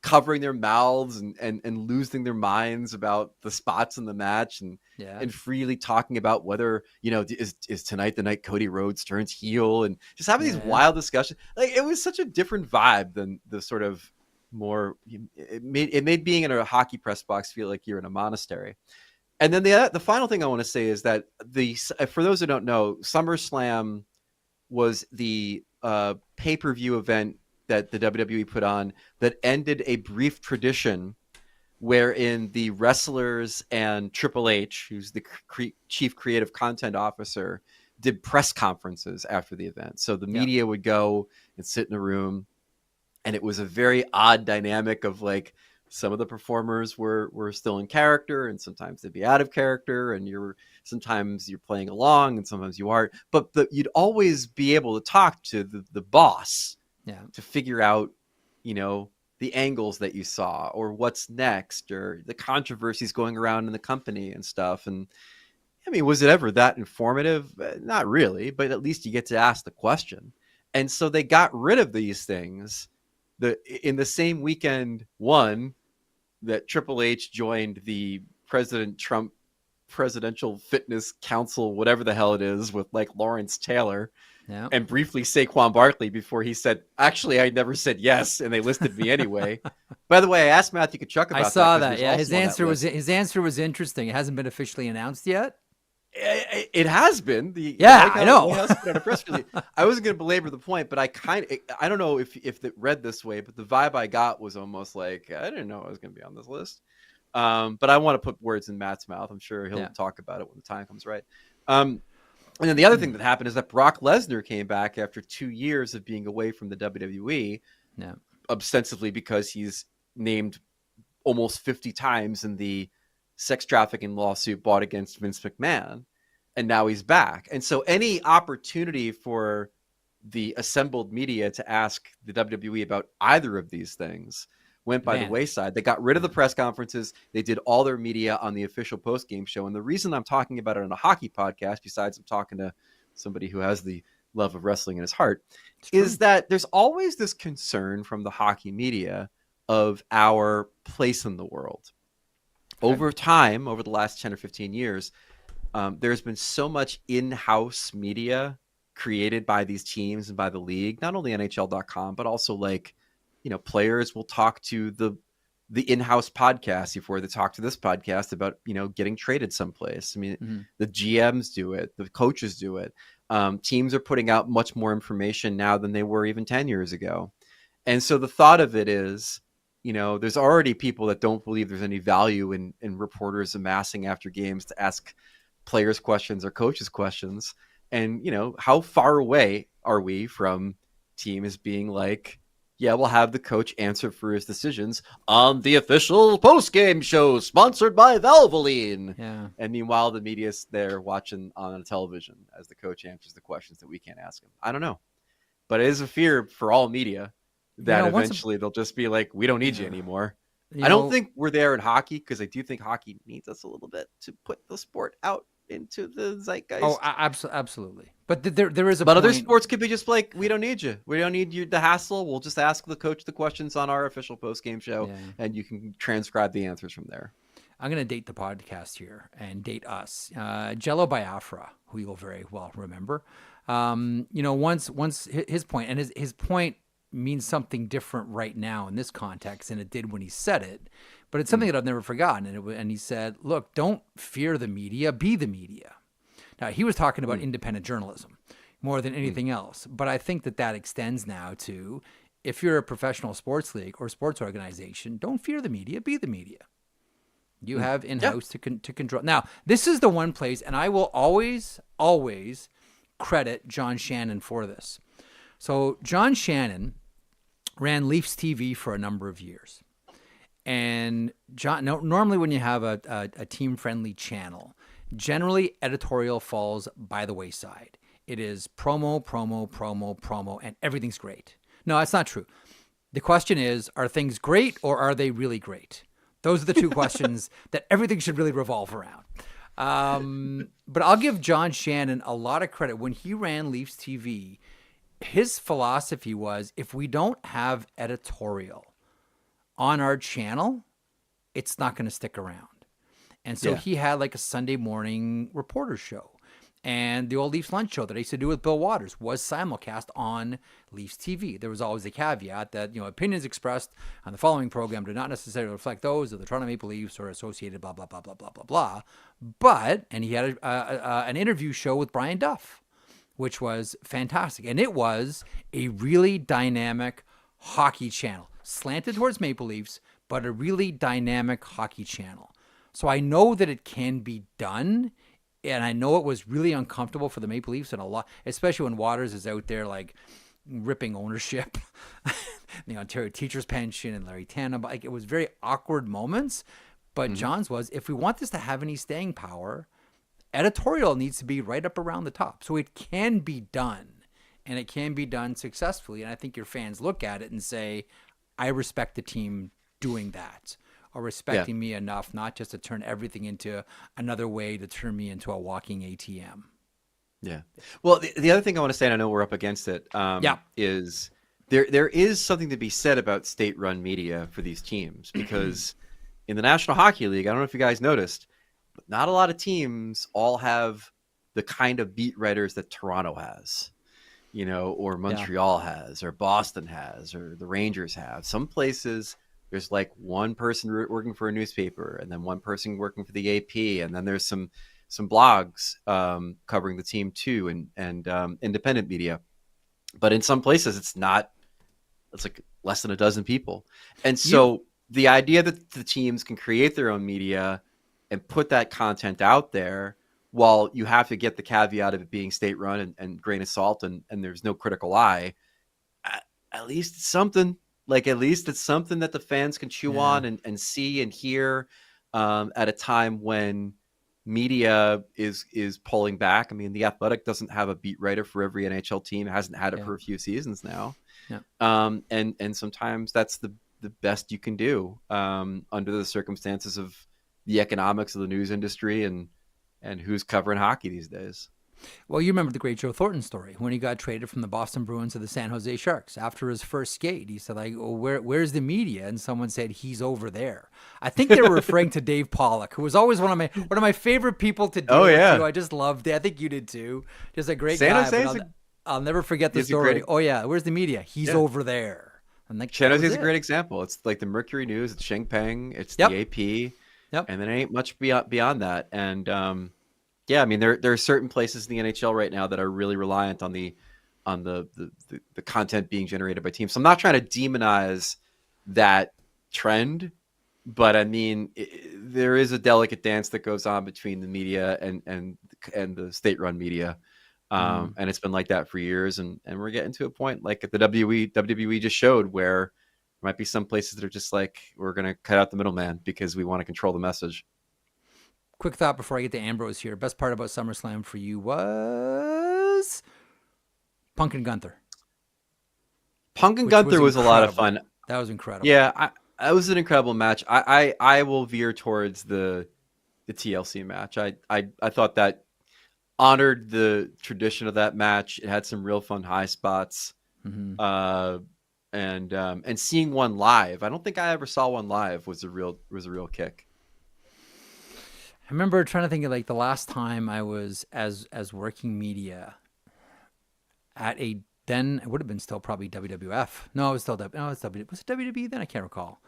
covering their mouths and losing their minds about the spots in the match and freely talking about whether, is tonight the night Cody Rhodes turns heel and just having these wild discussions. Like it was such a different vibe than the sort of more, it made being in a hockey press box feel like you're in a monastery. And then the final thing I want to say is that for those who don't know, SummerSlam was the pay-per-view event that the WWE put on that ended a brief tradition wherein the wrestlers and Triple H, who's the chief creative content officer, did press conferences after the event. So the media would go and sit in a room, and it was a very odd dynamic of like some of the performers were still in character and sometimes they'd be out of character and sometimes you're playing along and sometimes you aren't, but you'd always be able to talk to the boss to figure out, the angles that you saw or what's next or the controversies going around in the company and stuff. And I mean, was it ever that informative? Not really, but at least you get to ask the question. And so they got rid of these things in the same weekend, that Triple H joined the President Trump Presidential Fitness Council, whatever the hell it is, with like Lawrence Taylor and briefly Saquon Barkley before he said, actually, I never said yes. And they listed me anyway. By the way, I asked Matthew Tkachuk about that. I saw that. Yeah. His answer was interesting. It hasn't been officially announced yet. It has been. I know. I wasn't going to belabor the point, but I don't know if it read this way, but the vibe I got was almost like, I didn't know I was going to be on this list. But I want to put words in Matt's mouth. I'm sure he'll talk about it when the time comes right. And then the other thing that happened is that Brock Lesnar came back after 2 years of being away from the WWE, ostensibly because he's named almost 50 times in the sex trafficking lawsuit brought against Vince McMahon, and now he's back. And so any opportunity for the assembled media to ask the WWE about either of these things went by the wayside. They got rid of the press conferences. They did all their media on the official post-game show. And the reason I'm talking about it on a hockey podcast, besides I'm talking to somebody who has the love of wrestling in his heart, is that there's always this concern from the hockey media of our place in the world. Over time, over the last 10 or 15 years, there's been so much in-house media created by these teams and by the league, not only NHL.com, but also like, players will talk to the in-house podcast before they talk to this podcast about, getting traded someplace. I mean, the GMs do it, the coaches do it. Teams are putting out much more information now than they were even 10 years ago. And so the thought of it is, there's already people that don't believe there's any value in reporters amassing after games to ask players questions or coaches questions. And, how far away are we from teams being like, yeah, we'll have the coach answer for his decisions on the official post-game show sponsored by Valvoline. Yeah. And meanwhile, the media's there watching on television as the coach answers the questions that we can't ask him. I don't know. But it is a fear for all media that eventually they'll just be like, we don't need you anymore. I don't think we're there in hockey because I do think hockey needs us a little bit to put the sport out into the zeitgeist. Oh, absolutely. But there is a But point. Other sports could be just like, we don't need you. We don't need you to hassle. We'll just ask the coach the questions on our official post-game show, and you can transcribe the answers from there. I'm going to date the podcast here and date us. Jello Biafra, who you'll very well remember. Once his point, and his point means something different right now in this context than it did when he said it, but it's something that I've never forgotten. And he said, look, don't fear the media, be the media. Now, he was talking about independent journalism more than anything else, but I think that extends now to, if you're a professional sports league or sports organization, don't fear the media, be the media. You have in-house to control. Now, this is the one place, and I will always credit John Shannon for this. So John Shannon ran Leafs TV for a number of years. And normally when you have a team-friendly channel, generally editorial falls by the wayside. It is promo, and everything's great. No, that's not true. The question is, are things great or are they really great? Those are the two questions that everything should really revolve around. But I'll give John Shannon a lot of credit. When he ran Leafs TV, his philosophy was, if we don't have editorial on our channel, it's not going to stick around. And so he had like a Sunday morning reporter show. And the old Leafs lunch show that I used to do with Bill Waters was simulcast on Leafs TV. There was always a caveat that, opinions expressed on the following program do not necessarily reflect those of the Toronto Maple Leafs or associated blah, blah, blah, blah, blah, blah, blah. But, and he had an interview show with Brian Duff, which was fantastic. And it was a really dynamic hockey channel, slanted towards Maple Leafs, but a really dynamic hockey channel. So I know that it can be done. And I know it was really uncomfortable for the Maple Leafs, and a lot, especially when Waters is out there like ripping ownership, the Ontario Teachers Pension and Larry Tannum. Like, it was very awkward moments. But John's was, if we want this to have any staying power, editorial needs to be right up around the top. So it can be done, and it can be done successfully. And I think your fans look at it and say, I respect the team doing that. Or respecting me enough not just to turn everything into another way to turn me into a walking ATM. Yeah. Well, the other thing I want to say, and I know we're up against it, is there is something to be said about state-run media for these teams, because in the National Hockey League, I don't know if you guys noticed, but not a lot of teams all have the kind of beat writers that Toronto has, or Montreal has, or Boston has, or the Rangers have. Some places, there's like one person working for a newspaper, and then one person working for the AP, and then there's some blogs covering the team too, and independent media. But in some places, it's like less than a dozen people. And so the idea that the teams can create their own media and put that content out there, while you have to get the caveat of it being state-run and grain of salt, and there's no critical eye, at least it's something. Like, at least it's something that the fans can chew on and see and hear at a time when media is pulling back. I mean, The Athletic doesn't have a beat writer for every NHL team. It hasn't had it for a few seasons now. Yeah. And sometimes that's the best you can do under the circumstances of the economics of the news industry and who's covering hockey these days. Well, you remember the great Joe Thornton story when he got traded from the Boston Bruins to the San Jose Sharks. After his first skate, he said, like, oh, where's the media? And someone said, he's over there. I think they were referring to Dave Pollock, who was always one of my favorite people to deal with. Too. I just loved it. I think you did too. Just a great guy. I'll never forget the story. Where's the media? He's over there. And like, San Jose is a great example. It's like the Mercury News, it's Sheng Peng, it's the AP, and then ain't much beyond that. And yeah, I mean, there are certain places in the NHL right now that are really reliant on the content being generated by teams. So I'm not trying to demonize that trend, but I mean, there is a delicate dance that goes on between the media and the state-run media, and it's been like that for years. And we're getting to a point, like at the WWE just showed, where there might be some places that are just like, we're going to cut out the middleman because we want to control the message. Quick thought before I get to Ambrose here. Best part about SummerSlam for you was Punk and Gunther. Punk and Gunther was a lot of fun. That was incredible. Yeah, that was an incredible match. I will veer towards the TLC match. I thought that honored the tradition of that match. It had some real fun high spots. And seeing one live, I don't think I ever saw one live, was a real kick. I remember trying to think of like the last time I was as working media at then it would have been still probably WWF. No, it was still was it WWE then? I can't recall.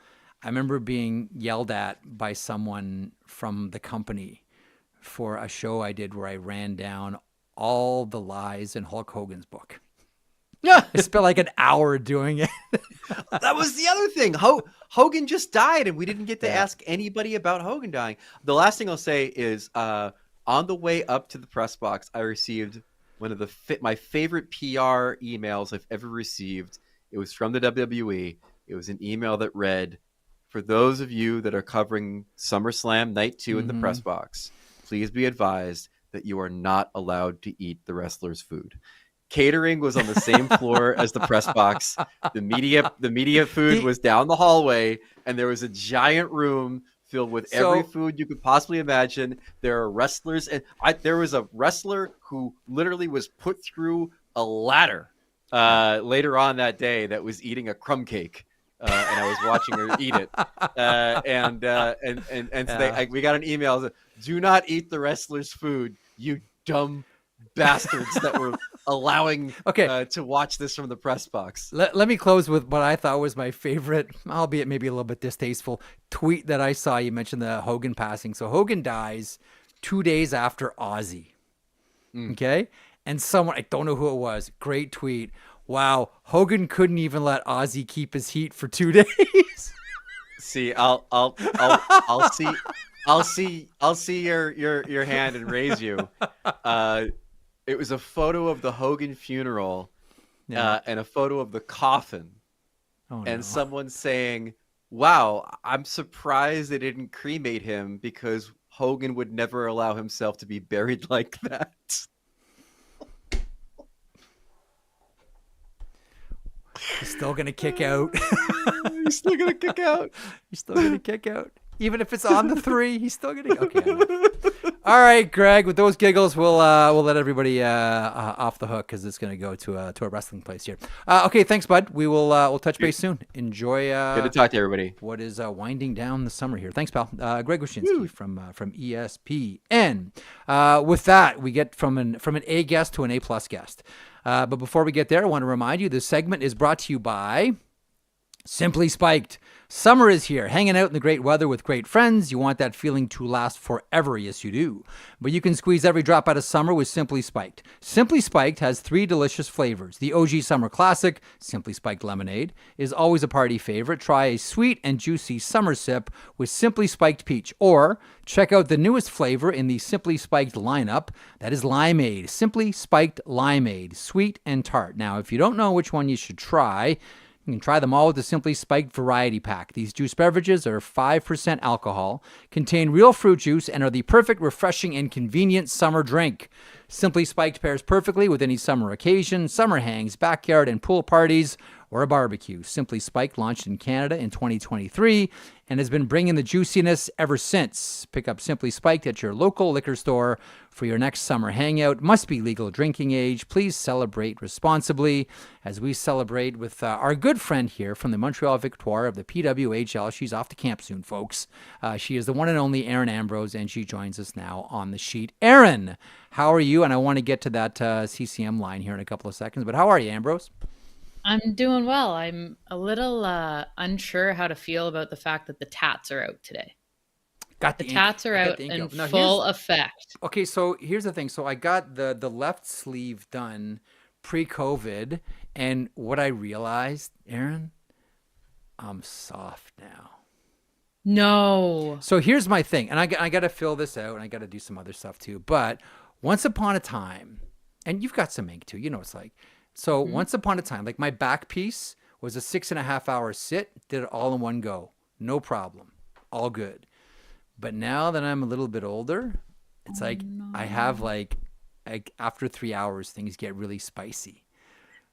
I remember being yelled at by someone from the company for a show I did where I ran down all the lies in Hulk Hogan's book. I spent like an hour doing it. That was the other thing. Hogan just died, and we didn't get to ask anybody about Hogan dying. The last thing I'll say is on the way up to the press box, I received one of my favorite PR emails I've ever received. It was from the WWE. It was an email that read, "For those of you that are covering SummerSlam Night 2 in the press box, please be advised that you are not allowed to eat the wrestlers' food." Catering was on the same floor as the press box. The media food was down the hallway, and there was a giant room filled with every food you could possibly imagine. There are wrestlers, and there was a wrestler who literally was put through a ladder later on that day that was eating a crumb cake. And I was watching her eat it, and today we got an email that, "Do not eat the wrestlers' food, you dumb bastards that were allowing to watch this from the press box." Let me close with what I thought was my favorite, albeit maybe a little bit distasteful, tweet that I saw. You mentioned the Hogan passing. So Hogan dies 2 days after Ozzy. Okay? And someone, I don't know who it was, great tweet. "Wow, Hogan couldn't even let Ozzy keep his heat for 2 days." See, I'll see your hand and raise you. It was a photo of the Hogan funeral and a photo of the coffin. And someone saying, "Wow, I'm surprised they didn't cremate him because Hogan would never allow himself to be buried like that." He's still going to kick out. He's still going to kick out. He's still going to kick out. Even if it's on the 3, he's still going to. Okay. All right, Greg. With those giggles, we'll let everybody off the hook because it's going to go to a wrestling place here. Okay, thanks, bud. We'll touch base soon. Enjoy. Good to talk to everybody. What is winding down the summer here? Thanks, pal. Greg Wyshynski from ESPN. With that, we get from an A guest to an A+ guest. But before we get there, I want to remind you this segment is brought to you by Simply Spiked. Summer is here, hanging out in the great weather with great friends. You want that feeling to last forever. Yes, you do. But you can squeeze every drop out of summer with Simply Spiked. Simply Spiked has 3 delicious flavors. The OG Summer Classic, Simply Spiked Lemonade, is always a party favorite. Try a sweet and juicy summer sip with Simply Spiked Peach. Or check out the newest flavor in the Simply Spiked lineup. That is Limeade. Simply Spiked Limeade. Sweet and tart. Now, if you don't know which one you should try, you can try them all with the Simply Spiked Variety Pack. These juice beverages are 5% alcohol, contain real fruit juice, and are the perfect, refreshing, and convenient summer drink. Simply Spiked pairs perfectly with any summer occasion, summer hangs, backyard and pool parties, or a barbecue. Simply Spiked launched in Canada in 2023 and has been bringing the juiciness ever since. Pick up Simply Spiked at your local liquor store for your next summer hangout. Must be legal drinking age. Please celebrate responsibly as we celebrate with our good friend here from the Montreal Victoire of the PWHL. She's off to camp soon, folks. She is the one and only Erin Ambrose, and she joins us now on the sheet. Erin, how are you? And I want to get to that CCM line here in a couple of seconds, but how are you, Ambrose? I'm doing well. I'm a little unsure how to feel about the fact that the tats are out today. The tats are out in full effect. Okay, so here's the thing. So I got the left sleeve done pre-COVID, and what I realized, Erin, I'm soft now. No. So here's my thing, and I got to fill this out, and I got to do some other stuff too. But once upon a time, and you've got some ink too, you know what it's like. So once upon a time, like my back piece was a 6.5 hour sit, did it all in one go. No problem. All good. But now that I'm a little bit older, it's I have after 3 hours, things get really spicy.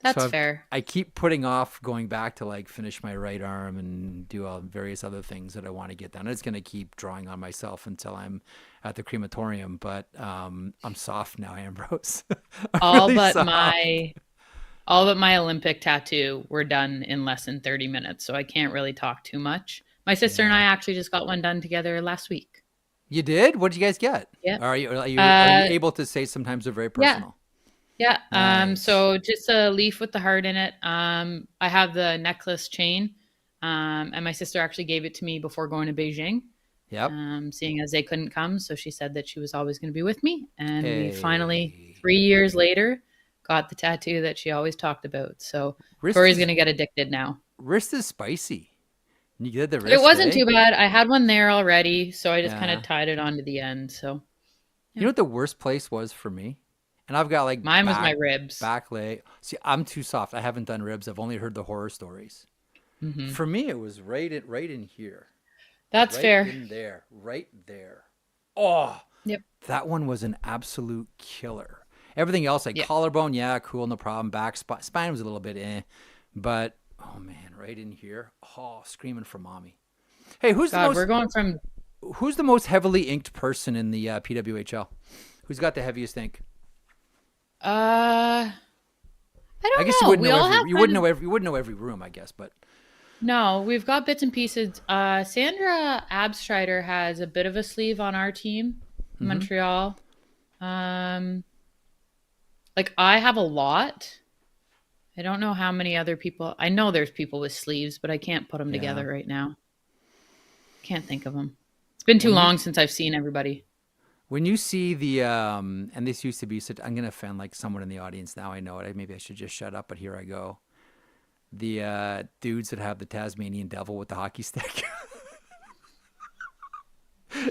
That's fair. I keep putting off going back to finish my right arm and do various other things that I want to get done. It's going to keep drawing on myself until I'm at the crematorium. But I'm soft now, Ambrose. All but my Olympic tattoo were done in less than 30 minutes, so I can't really talk too much. My sister and I actually just got one done together last week. You did? What did you guys get? Yeah. Are you able to say sometimes they're very personal? Yeah. Nice. So just a leaf with the heart in it. I have the necklace chain, and my sister actually gave it to me before going to Beijing. Yep. Seeing as they couldn't come, so she said that she was always going to be with me, and we finally, 3 years later, got the tattoo that she always talked about. So Tori's going to get addicted now. Wrist is spicy. You did the wrist. It wasn't too bad. I had one there already, so I just kind of tied it onto the end. So you know what the worst place was for me? And I've got like mine was my ribs, back leg. See, I'm too soft. I haven't done ribs. I've only heard the horror stories. Mm-hmm. For me, it was right in here. That's fair. Right there. Oh, yep. That one was an absolute killer. Everything else, like collarbone, cool, no problem. Back spine was a little bit but oh man, right in here, screaming for mommy. Hey, who's the most heavily inked person in the PWHL? Who's got the heaviest ink? I don't know. I guess you wouldn't know every room, I guess, but no, we've got bits and pieces. Sandra Abstrider has a bit of a sleeve on our team, Montreal. Like I have a lot. I don't know how many other people. I know there's people with sleeves, but I can't put them together right now. Can't think of them. It's been too long since I've seen everybody. When you see the and this used to be such, I'm gonna offend like someone in the audience now. I know it. Maybe I should just shut up, but here I go. The dudes that have the Tasmanian devil with the hockey stick.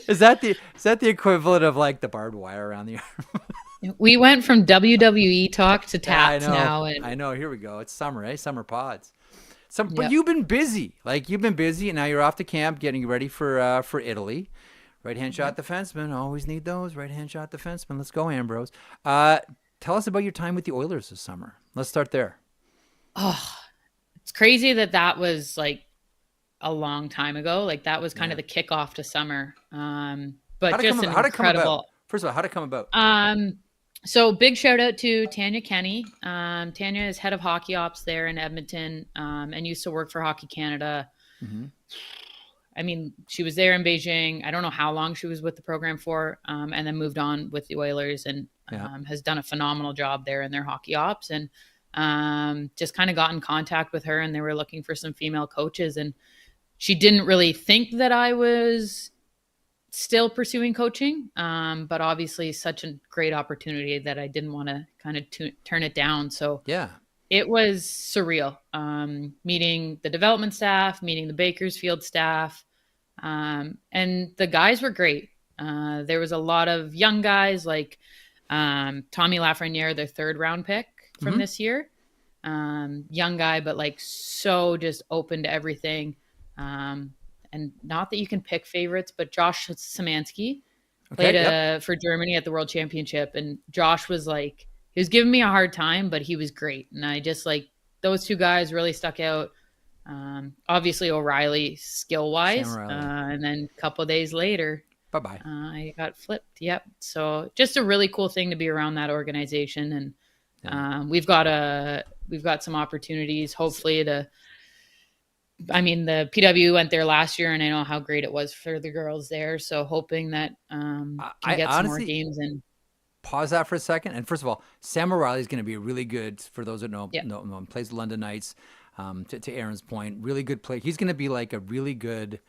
Is that the equivalent of like the barbed wire around the arm? We went from WWE talk to tats now. I know. Here we go. It's summer, Summer pods. But you've been busy. And now you're off to camp, getting ready for Italy. Right-hand shot defenseman. Always need those. Right-hand shot defenseman. Let's go, Ambrose. Tell us about your time with the Oilers this summer. Let's start there. Oh, it's crazy that was like a long time ago. Like that was kind of the kickoff to summer. But just an incredible. First of all, how'd it come about? So big shout out to Tanya Kenny. Tanya is head of hockey ops there in Edmonton, and used to work for Hockey Canada. Mm-hmm. I mean, she was there in Beijing. I don't know how long she was with the program for, and then moved on with the Oilers and has done a phenomenal job there in their hockey ops. And just kind of got in contact with her, and they were looking for some female coaches. And she didn't really think that I was still pursuing coaching, but obviously such a great opportunity that I didn't want to kind of turn it down. So it was surreal. Meeting the development staff, meeting the Bakersfield staff, and the guys were great. There was a lot of young guys like Tommy Lafreniere, their 3rd round pick from this year. Young guy, but like so just open to everything. And not that you can pick favorites, but Josh Szymanski played for Germany at the World Championship. And Josh was like, he was giving me a hard time, but he was great. And I just like, those two guys really stuck out. Obviously OReilly skill-wise. And then a couple of days later, bye-bye. I got flipped. Yep. So just a really cool thing to be around that organization. And we've got some opportunities, hopefully the PW went there last year, and I know how great it was for the girls there. So hoping that can get some more games in. Pause that for a second. And first of all, Sam OReilly is going to be a really good, for those that know him, plays the London Knights. To Erin's point, really good player. He's going to be like a really good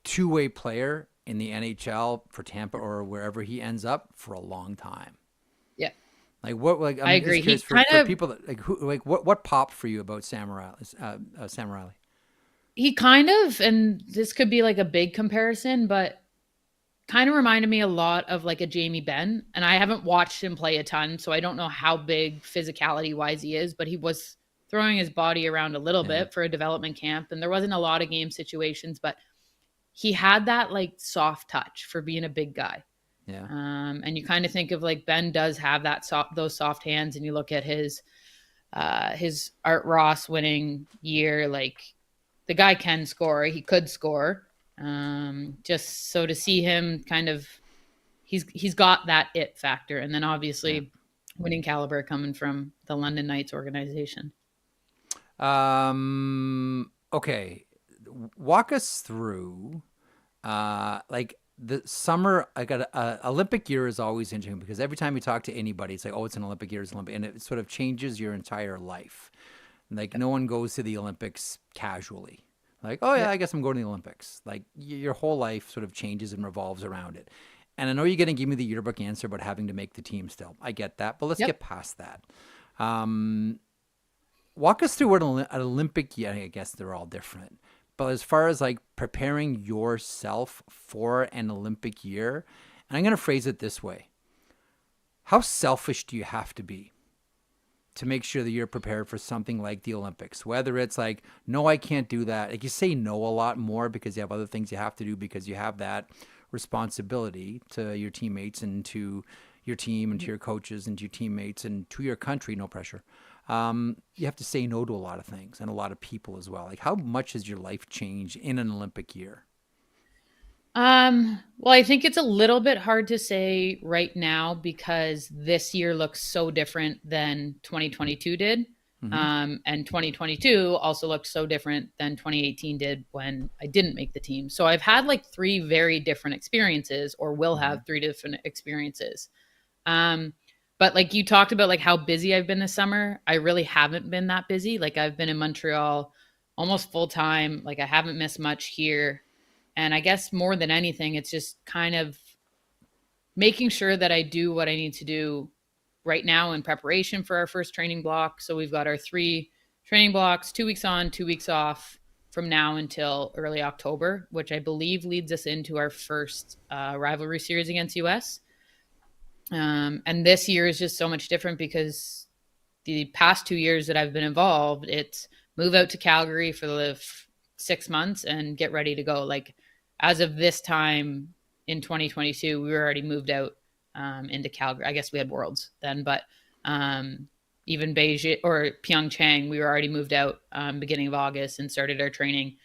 two-way player in the NHL for Tampa or wherever he ends up for a long time. Yeah. Like what? Like I agree. He for people that like who like what popped for you about Sam OReilly? He kind of, and this could be like a big comparison, but kind of reminded me a lot of like a Jamie Benn. And I haven't watched him play a ton, so I don't know how big physicality wise he is, but he was throwing his body around a little bit for a development camp. And there wasn't a lot of game situations, but he had that like soft touch for being a big guy. Yeah. And you kind of think of like Ben does have those soft hands, and you look at his Art Ross winning year, like the guy can score, he could score. Just so to see him kind of, he's got that it factor. And then obviously winning caliber coming from the London Knights organization. Okay. Walk us through, like the summer. I got Olympic year is always interesting because every time you talk to anybody, it's like, oh, it's an Olympic year, it's Olympic, and it sort of changes your entire life. Like no one goes to the Olympics casually. Like, oh yeah, I guess I'm going to the Olympics. Like your whole life sort of changes and revolves around it. And I know you're going to give me the yearbook answer about having to make the team still. I get that, but let's get past that. Walk us through what an Olympic year, I guess they're all different, but as far as like preparing yourself for an Olympic year, and I'm going to phrase it this way. How selfish do you have to be to make sure that you're prepared for something like the Olympics? Whether it's like, no, I can't do that. Like you say no a lot more because you have other things you have to do because you have that responsibility to your teammates and to your team and to your coaches and to your teammates and to your country, no pressure. You have to say no to a lot of things and a lot of people as well. Like how much has your life changed in an Olympic year? Well, I think it's a little bit hard to say right now because this year looks so different than 2022 did. And 2022 also looked so different than 2018 did when I didn't make the team. So I've had like three very different experiences, or will have three different experiences. But like you talked about like how busy I've been this summer, I really haven't been that busy. Like I've been in Montreal almost full time. Like I haven't missed much here. And I guess more than anything, it's just kind of making sure that I do what I need to do right now in preparation for our first training block. So we've got our 3 training blocks, 2 weeks on, 2 weeks off from now until early October, which I believe leads us into our first rivalry series against US. And this year is just so much different because the past 2 years that I've been involved, it's move out to Calgary for the 6 months and get ready to go. Like as of this time in 2022, we were already moved out into Calgary. I guess we had Worlds then, but even Beijing or Pyeongchang, we were already moved out beginning of August and started our training,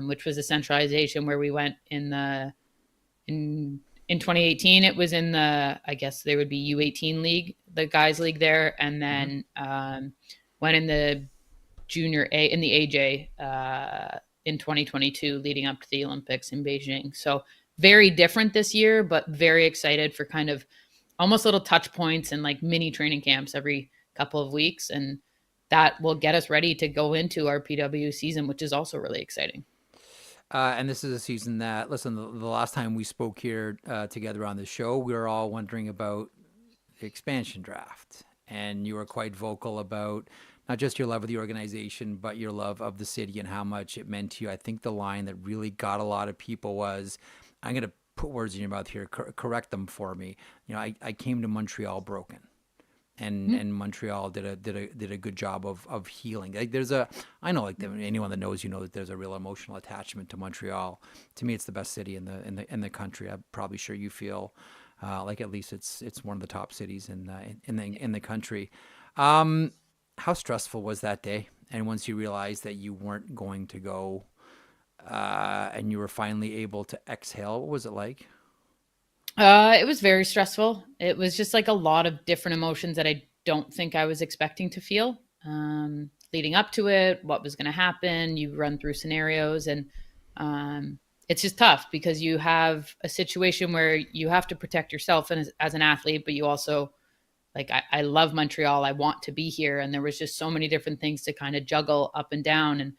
which was a centralization where we went in 2018. It was in the, I guess there would be U18 league, the guys league there, and then went in the junior A in the AJ in 2022 leading up to the Olympics in Beijing. So very different this year, but very excited for kind of almost little touch points and like mini training camps every couple of weeks. And that will get us ready to go into our PW season, which is also really exciting. And this is a season that, listen, the last time we spoke here together on the show, we were all wondering about the expansion draft. And you were quite vocal about not just your love of the organization, but your love of the city and how much it meant to you. I think the line that really got a lot of people was, I'm going to put words in your mouth here, correct them for me. You know, I came to Montreal broken. And Montreal did a good job of healing. Like I know like anyone that knows, you know that there's a real emotional attachment to Montreal. To me, it's the best city in the country. I'm probably sure you feel like at least it's one of the top cities in the country. How stressful was that day? And once you realized that you weren't going to go, and you were finally able to exhale, what was it like? It was very stressful. It was just like a lot of different emotions that I don't think I was expecting to feel. Leading up to it, what was going to happen, you run through scenarios, and it's just tough because you have a situation where you have to protect yourself as an athlete, but you also, like, I love Montreal. I want to be here. And there was just so many different things to kind of juggle up and down. And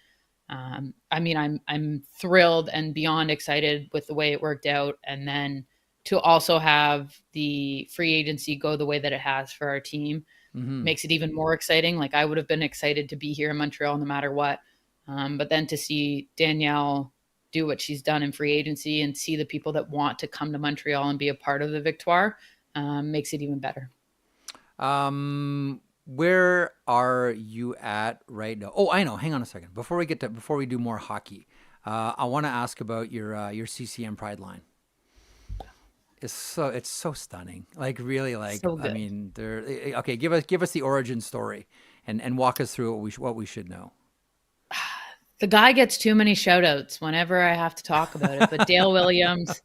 I mean, I'm thrilled and beyond excited with the way it worked out. And then to also have the free agency go the way that it has for our team makes it even more exciting. Like I would have been excited to be here in Montreal no matter what. But then to see Danielle do what she's done in free agency and see the people that want to come to Montreal and be a part of the Victoire makes it even better. Where are you at right now? Oh, I know. Hang on a second. Before we do more hockey, I want to ask about your CCM Pride Line. It's so stunning. Like really, like so I mean, okay. Give us the origin story and walk us through what we should know. The guy gets too many shout outs whenever I have to talk about it. But Dale Williams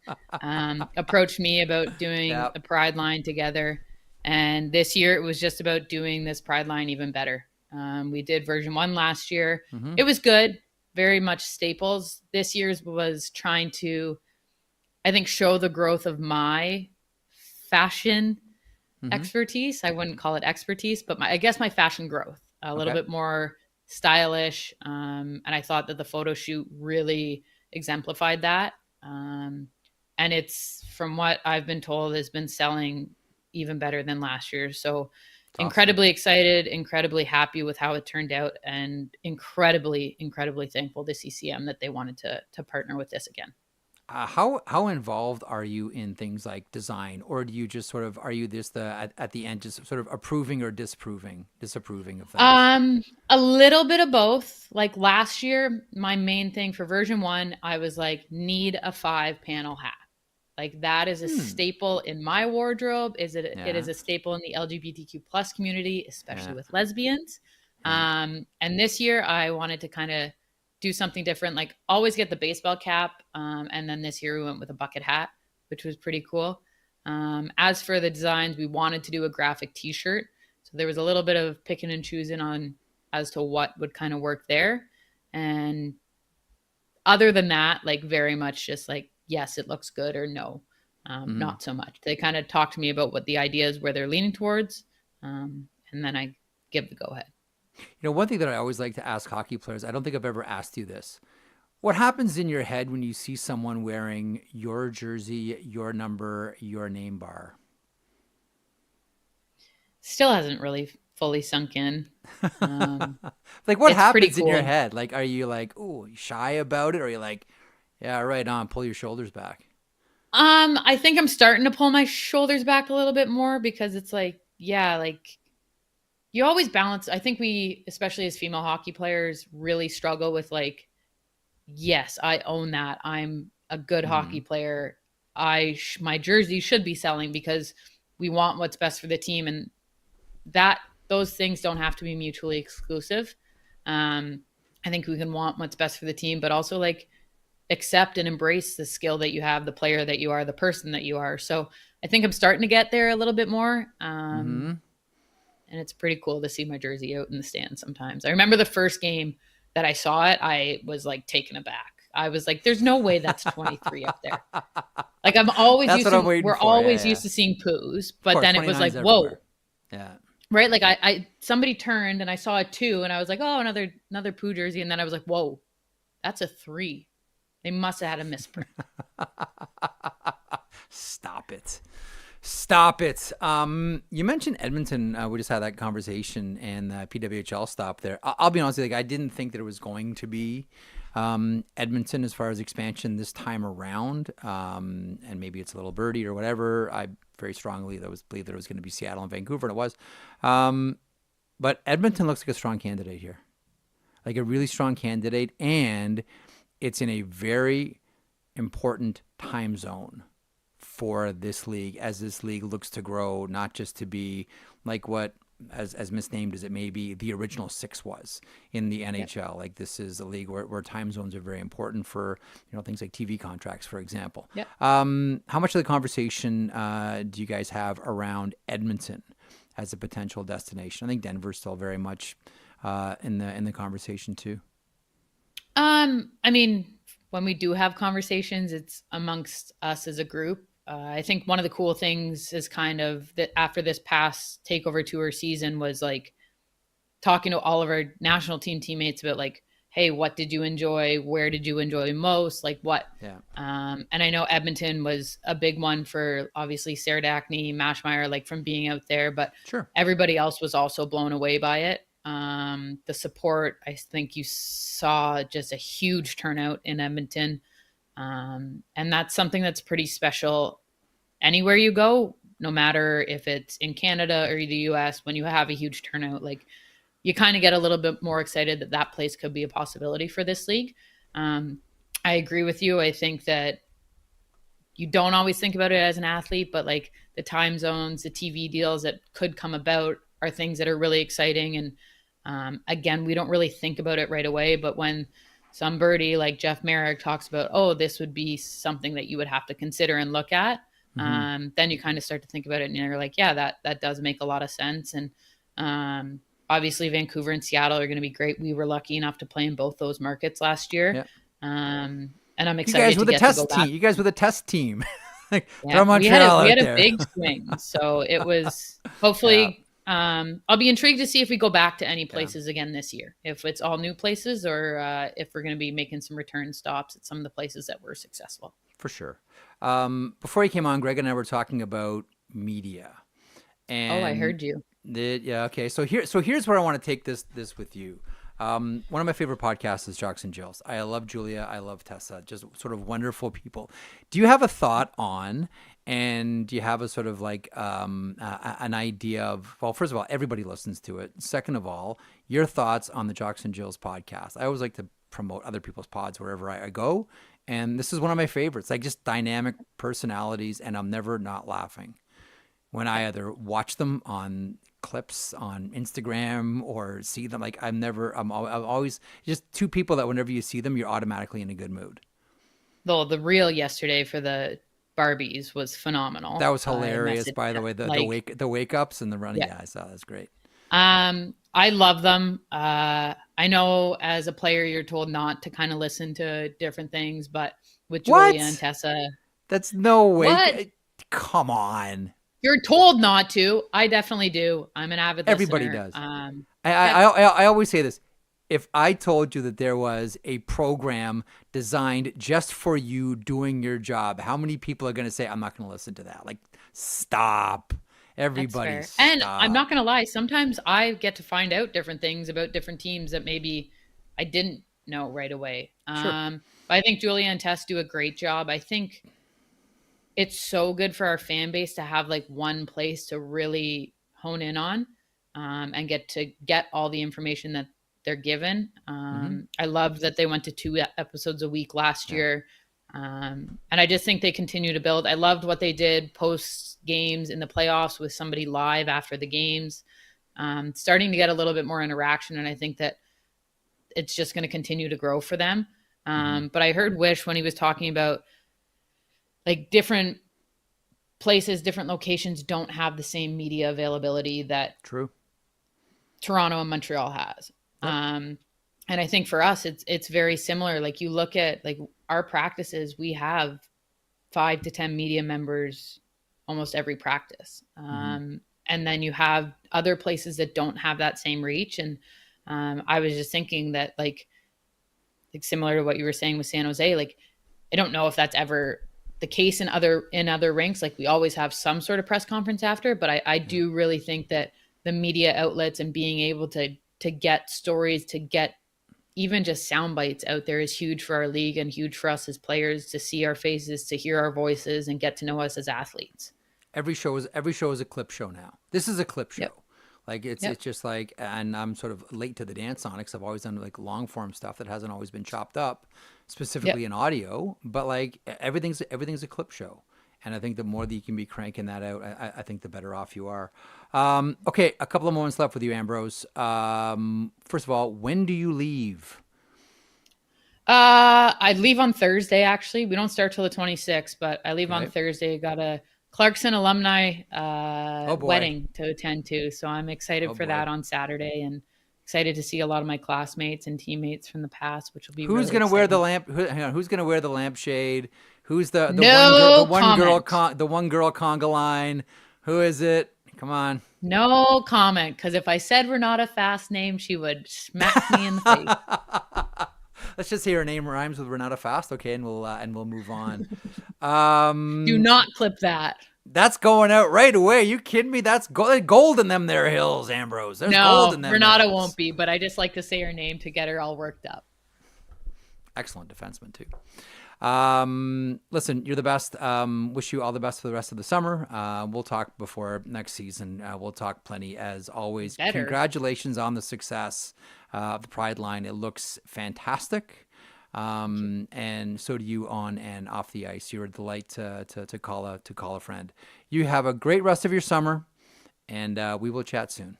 approached me about doing a Pride Line together. And this year it was just about doing this Pride Line even better. We did version 1 last year. It was good, very much staples. This year's was trying to, I think, show the growth of my fashion expertise. I wouldn't call it expertise, but I guess my fashion growth, a little bit more stylish. And I thought that the photo shoot really exemplified that. And it's, from what I've been told, has been selling even better than last year. So incredibly excited, incredibly happy with how it turned out, and incredibly, incredibly thankful to CCM that they wanted to partner with this again. How involved are you in things like design, or do you just sort of, are you just at the end just sort of approving or disapproving of things? A little bit of both. Like last year, my main thing for version 1, I was like, need a 5-panel hat. Like that is a staple in my wardrobe. It is a staple in the LGBTQ plus community, especially with lesbians. And this year I wanted to kind of do something different, like always get the baseball cap. And then this year we went with a bucket hat, which was pretty cool. As for the designs, we wanted to do a graphic t-shirt. So there was a little bit of picking and choosing on as to what would kind of work there. And other than that, like very much just like, yes, it looks good, or no, not so much. They kind of talk to me about what the idea is, where they're leaning towards. And then I give the go ahead. You know, one thing that I always like to ask hockey players, I don't think I've ever asked you this. What happens in your head when you see someone wearing your jersey, your number, your name bar? Still hasn't really fully sunk in. Like what happens in your head? Like, are you like, ooh, shy about it? Or are you like, yeah, right on, pull your shoulders back? I think I'm starting to pull my shoulders back a little bit more, because it's like, yeah, like you always balance. I think we, especially as female hockey players, really struggle with like, yes, I own that. I'm a good hockey player. My jersey should be selling because we want what's best for the team, and that those things don't have to be mutually exclusive. I think we can want what's best for the team, but also like accept and embrace the skill that you have, the player that you are, the person that you are. So I think I'm starting to get there a little bit more. And it's pretty cool to see my jersey out in the stands sometimes. I remember the first game that I saw it, I was like taken aback. I was like, there's no way that's 23 up there. Like I'm always we're always used to seeing poos, but then it was like, everywhere. Whoa. Yeah. Right. Like I somebody turned and I saw a 2 and I was like, oh, another poo jersey. And then I was like, whoa, that's a 3. They must have had a misprint. Stop it. You mentioned Edmonton. We just had that conversation, and PWHL stopped there. I'll be honest with you, I didn't think that it was going to be Edmonton as far as expansion this time around. And maybe it's a little birdie or whatever. I very strongly believe that it was going to be Seattle and Vancouver, and it was. But Edmonton looks like a strong candidate here, like a really strong candidate, and it's in a very important time zone for this league, as this league looks to grow, not just to be like what, as misnamed as it may be, the original 6 was in the NHL. Yep. Like this is a league where time zones are very important for, things like TV contracts, for example. Yep. How much of the conversation do you guys have around Edmonton as a potential destination? I think Denver's still very much in the conversation too. I mean, when we do have conversations, it's amongst us as a group. I think one of the cool things is kind of that after this past takeover tour season was like talking to all of our national team teammates about like, hey, what did you enjoy? Where did you enjoy most? Like what? Yeah. And I know Edmonton was a big one for obviously Sarah Dackney, Mashmeyer, like from being out there, but sure, everybody else was also blown away by it. The support, I think you saw just a huge turnout in Edmonton. And that's something that's pretty special anywhere you go, no matter if it's in Canada or the US. When you have a huge turnout, like you kind of get a little bit more excited that place could be a possibility for this league. I agree with you. I think that you don't always think about it as an athlete, but like the time zones, the TV deals that could come about are things that are really exciting. And again, we don't really think about it right away, but when somebody like Jeff Marek talks about, oh, this would be something that you would have to consider and look at, then you kind of start to think about it and you're like, yeah, that does make a lot of sense. And obviously Vancouver and Seattle are going to be great. We were lucky enough to play in both those markets last year. Yep. And I'm excited to get to go back. You guys were the test team. Like yeah, Montreal, we had a big swing. So it was hopefully I'll be intrigued to see if we go back to any places again this year, if it's all new places or if we're going to be making some return stops at some of the places that were successful. For sure. Before you came on, Greg and I were talking about media. And I heard you. Yeah. Okay. So here's where I want to take this with you. One of my favorite podcasts is Jocks and Jills. I love Julia. I love Tessa. Just sort of wonderful people. Do you have a thought on, and do you have a sort of like an idea of, well, first of all, everybody listens to it. Second of all, your thoughts on the Jocks and Jills podcast. I always like to promote other people's pods wherever I go. And this is one of my favorites, like just dynamic personalities. And I'm never not laughing when I either watch them on clips on Instagram or see them. Like I'm always just two people that whenever you see them, you're automatically in a good mood. Though the reel yesterday for the Barbies was phenomenal. That was hilarious, by the way. The wake ups and the running. Yeah, I saw. That's great. I love them. I know as a player, you're told not to kind of listen to different things, but with Julia and Tessa, that's no way. What? Come on. You're told not to. I definitely do. I'm an avid listener. Everybody does. I always say this. If I told you that there was a program designed just for you doing your job, how many people are going to say, I'm not going to listen to that? Like, stop. Everybody stop. And I'm not going to lie. Sometimes I get to find out different things about different teams that maybe I didn't know right away. Sure. But I think Julia and Tess do a great job. I think it's so good for our fan base to have like one place to really hone in on and get all the information that they're given. I love that they went to 2 episodes a week last year. And I just think they continue to build. I loved what they did post games in the playoffs with somebody live after the games, starting to get a little bit more interaction. And I think that it's just going to continue to grow for them. But I heard Wish when he was talking about like different places, different locations don't have the same media availability that Toronto and Montreal has. Yep. And I think for us, it's very similar. Like you look at like our practices, we have 5 to 10 media members almost every practice. And then you have other places that don't have that same reach. And I was just thinking that like similar to what you were saying with San Jose, like I don't know if that's ever the case in other rinks. Like we always have some sort of press conference after, but I do really think that the media outlets and being able to get stories, to get even just sound bites out there is huge for our league and huge for us as players to see our faces, to hear our voices and get to know us as athletes. Every show is a clip show now. This is a clip show. Yep. Like it's just like, and I'm sort of late to the dance on it because I've always done like long form stuff that hasn't always been chopped up specifically in audio, but like everything's a clip show. And I think the more that you can be cranking that out, I think the better off you are. Okay, a couple of moments left with you, Ambrose. First of all, when do you leave? I leave on Thursday, actually. We don't start till the 26th, but I leave on Thursday. Got a Clarkson alumni wedding to attend to. So I'm excited for that on Saturday and excited to see a lot of my classmates and teammates from the past, which will be Who's really going to wear the lamp? Who's going to wear the lampshade? Who's the one girl conga line? Who is it? Come on. No comment, because if I said Renata Fast name, she would smack me in the face. Let's just say her name rhymes with Renata Fast, okay, and we'll move on. Do not clip that. That's going out right away. You kidding me? That's gold in them there hills, Ambrose. There's gold in them. Renata won't be, but I just like to say her name to get her all worked up. Excellent defenseman too. Listen, you're the best. Wish you all the best for the rest of the summer. We'll talk before next season. We'll talk plenty as always. Better. Congratulations on the success of the Pride Line. It looks fantastic. And so do you on and off the ice. You're a delight to call a friend. You have a great rest of your summer, and we will chat soon.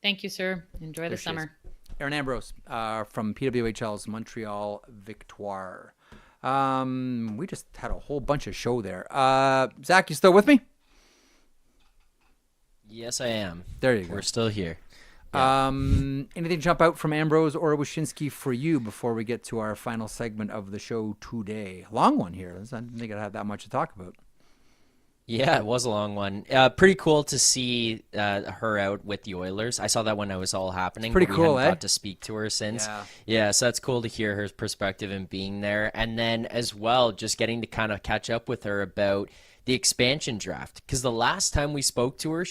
Thank you, sir. Enjoy the summer. Erin Ambrose from PWHL's Montreal Victoire. We just had a whole bunch of show there. Zach, you still with me? Yes, I am. There you go. We're still here. Yeah. Anything jump out from Ambrose or Wyshynski for you before we get to our final segment of the show today? Long one here. I didn't think I'd have that much to talk about. Yeah, it was a long one. Pretty cool to see her out with the Oilers. I saw that when it was all happening. It's pretty cool, We haven't got to speak to her since. Yeah, so that's cool to hear her perspective and being there. And then as well, just getting to kind of catch up with her about the expansion draft. Because the last time we spoke to her,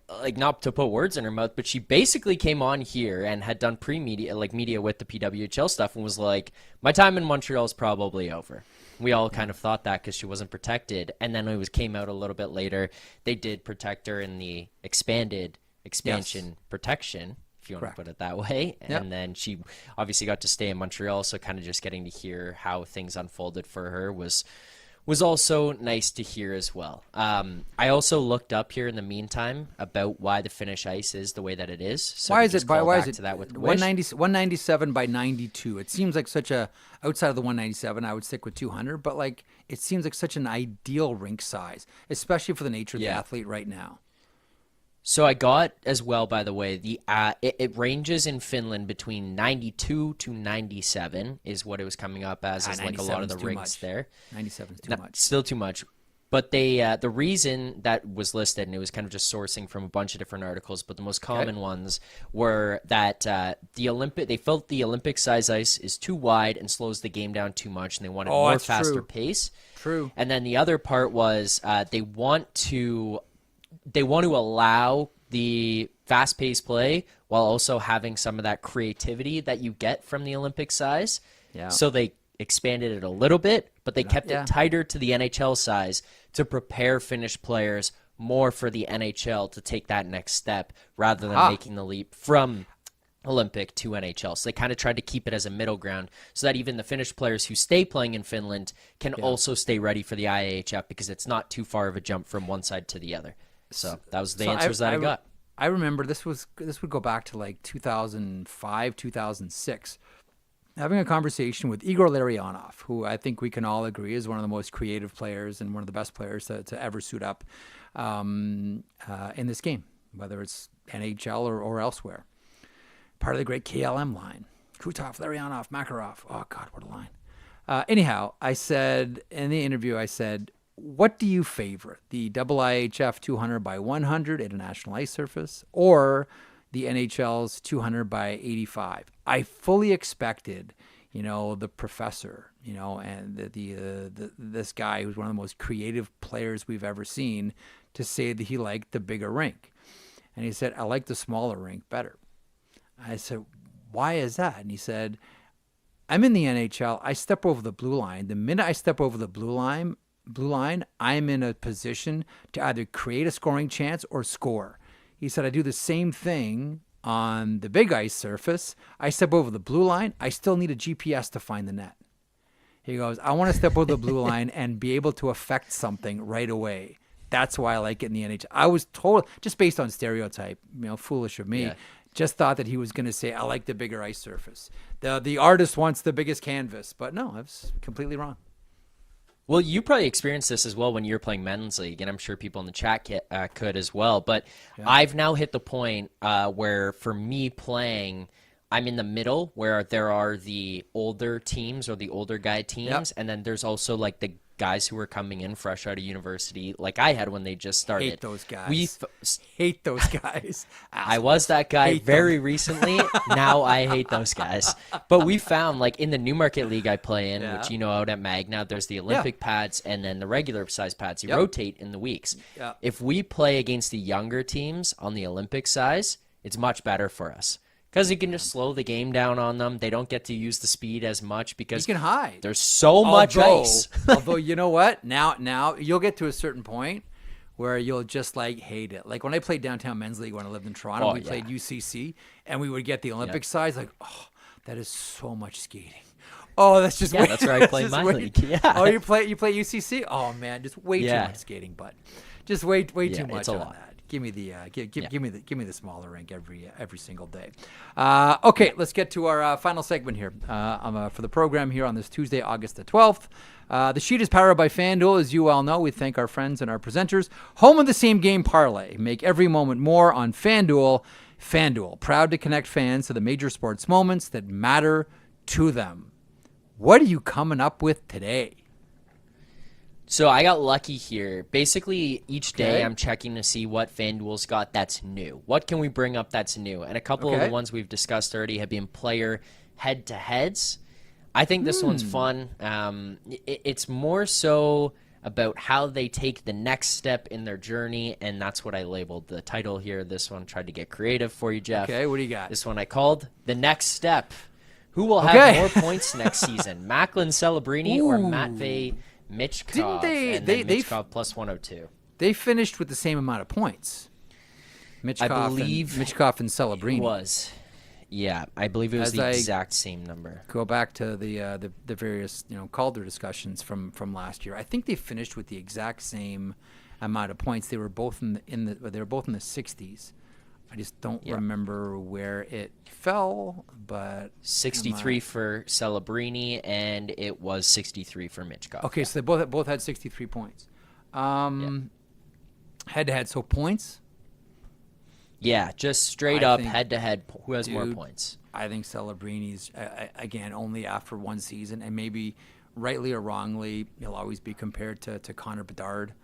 like, not to put words in her mouth, but she basically came on here and had done media with the PWHL stuff and was like, my time in Montreal is probably over. We all kind of thought that because she wasn't protected. And then it came out a little bit later. They did protect her in the expansion protection, if you want to put it that way. And then she obviously got to stay in Montreal. So kind of just getting to hear how things unfolded for her was also nice to hear as well. I also looked up here in the meantime about why the Finnish ice is the way that it is. So why is it 197 by 92? It seems like such a, outside of the 197, I would stick with 200, but like it seems like such an ideal rink size, especially for the nature of the athlete right now. So I got as well, by the way, it ranges in Finland between 92 to 97 is what it was coming up as like a lot of the rinks there. 97 is too much. Still too much. But the reason that was listed, and it was kind of just sourcing from a bunch of different articles, but the most common ones were that they felt the Olympic size ice is too wide and slows the game down too much, and they wanted more faster pace. True. And then the other part was they want to allow the fast-paced play while also having some of that creativity that you get from the Olympic size. Yeah. So they expanded it a little bit, but they kept it tighter to the NHL size to prepare Finnish players more for the NHL to take that next step rather than making the leap from Olympic to NHL. So they kind of tried to keep it as a middle ground so that even the Finnish players who stay playing in Finland can also stay ready for the IAHF because it's not too far of a jump from one side to the other. So that was the answers that I got. I remember this would go back to like 2005, 2006. Having a conversation with Igor Larionov, who I think we can all agree is one of the most creative players and one of the best players to ever suit up in this game, whether it's NHL or elsewhere. Part of the great KLM line. Krutov, Larionov, Makarov. Oh, God, what a line. Anyhow, I said in the interview, what do you favor, the IIHF 200 by 100 International Ice Surface or the NHL's 200 by 85? I fully expected, the professor, and this guy who's one of the most creative players we've ever seen to say that he liked the bigger rink. And he said, I like the smaller rink better. I said, why is that? And he said, I'm in the NHL. I step over the blue line. The minute I step over the blue line, I'm in a position to either create a scoring chance or score. He said, I do the same thing on the big ice surface. I step over the blue line. I still need a GPS to find the net. He goes, I want to step over the blue line and be able to affect something right away. That's why I like it in the NHL. I was told, just based on stereotype, foolish of me, just thought that he was going to say, I like the bigger ice surface. The artist wants the biggest canvas. But no, I was completely wrong. Well, you probably experienced this as well when you were playing men's league, and I'm sure people in the chat could as well. But I've now hit the point where, for me playing, I'm in the middle where there are the older teams or the older guy teams, and then there's also like the guys who are coming in fresh out of university, like I had when they just started. Hate those guys. Hate those guys. I was that guy very recently. Now I hate those guys. But we found, like in the Newmarket League I play in, which out at Magna, there's the Olympic pads and then the regular size pads. You rotate in the weeks. If we play against the younger teams on the Olympic size, it's much better for us. Because you can just slow the game down on them. They don't get to use the speed as much because you can hide. There's so much ice. Although, you know what? Now you'll get to a certain point where you'll just like hate it. Like when I played downtown men's league when I lived in Toronto, we played UCC and we would get the Olympic size. Like, oh, that is so much skating. Oh, that's just way, that's where I played my league. Yeah. Oh, you play UCC? Oh man, just way too much skating, but just way too much. It's a on lot. that. Give me the give me the smaller rink every single day. Okay, let's get to our final segment here for the program here on this Tuesday, August the 12th. The sheet is powered by FanDuel, as you all know. We thank our friends and our presenters. Home of the same game parlay. Make every moment more on FanDuel. FanDuel, proud to connect fans to the major sports moments that matter to them. What are you coming up with today? So I got lucky here. Basically, each day I'm checking to see what FanDuel's got that's new. What can we bring up that's new? And a couple of the ones we've discussed already have been player head-to-heads. I think this one's fun. It's more so about how they take the next step in their journey, and that's what I labeled the title here. This one tried to get creative for you, Jeff. Okay, what do you got? This one I called The Next Step. Who will have more points next season, Macklin Celebrini or Matvey Michkov? Didn't they Michkov plus 102. They finished with the same amount of points. I believe Michkov and Celebrini was. Yeah, I believe it was the exact same number. Go back to the various Calder discussions from last year. I think they finished with the exact same amount of points. They were both in the 60s. I just don't remember where it fell, but 63 for Celebrini and it was 63 for Michkov. Okay, so they both had 63 points. Head to head, so points. Yeah, just straight up head-to-head, who has more points? I think Celebrini's, again, only after one season, and maybe rightly or wrongly, he'll always be compared to Connor Bedard.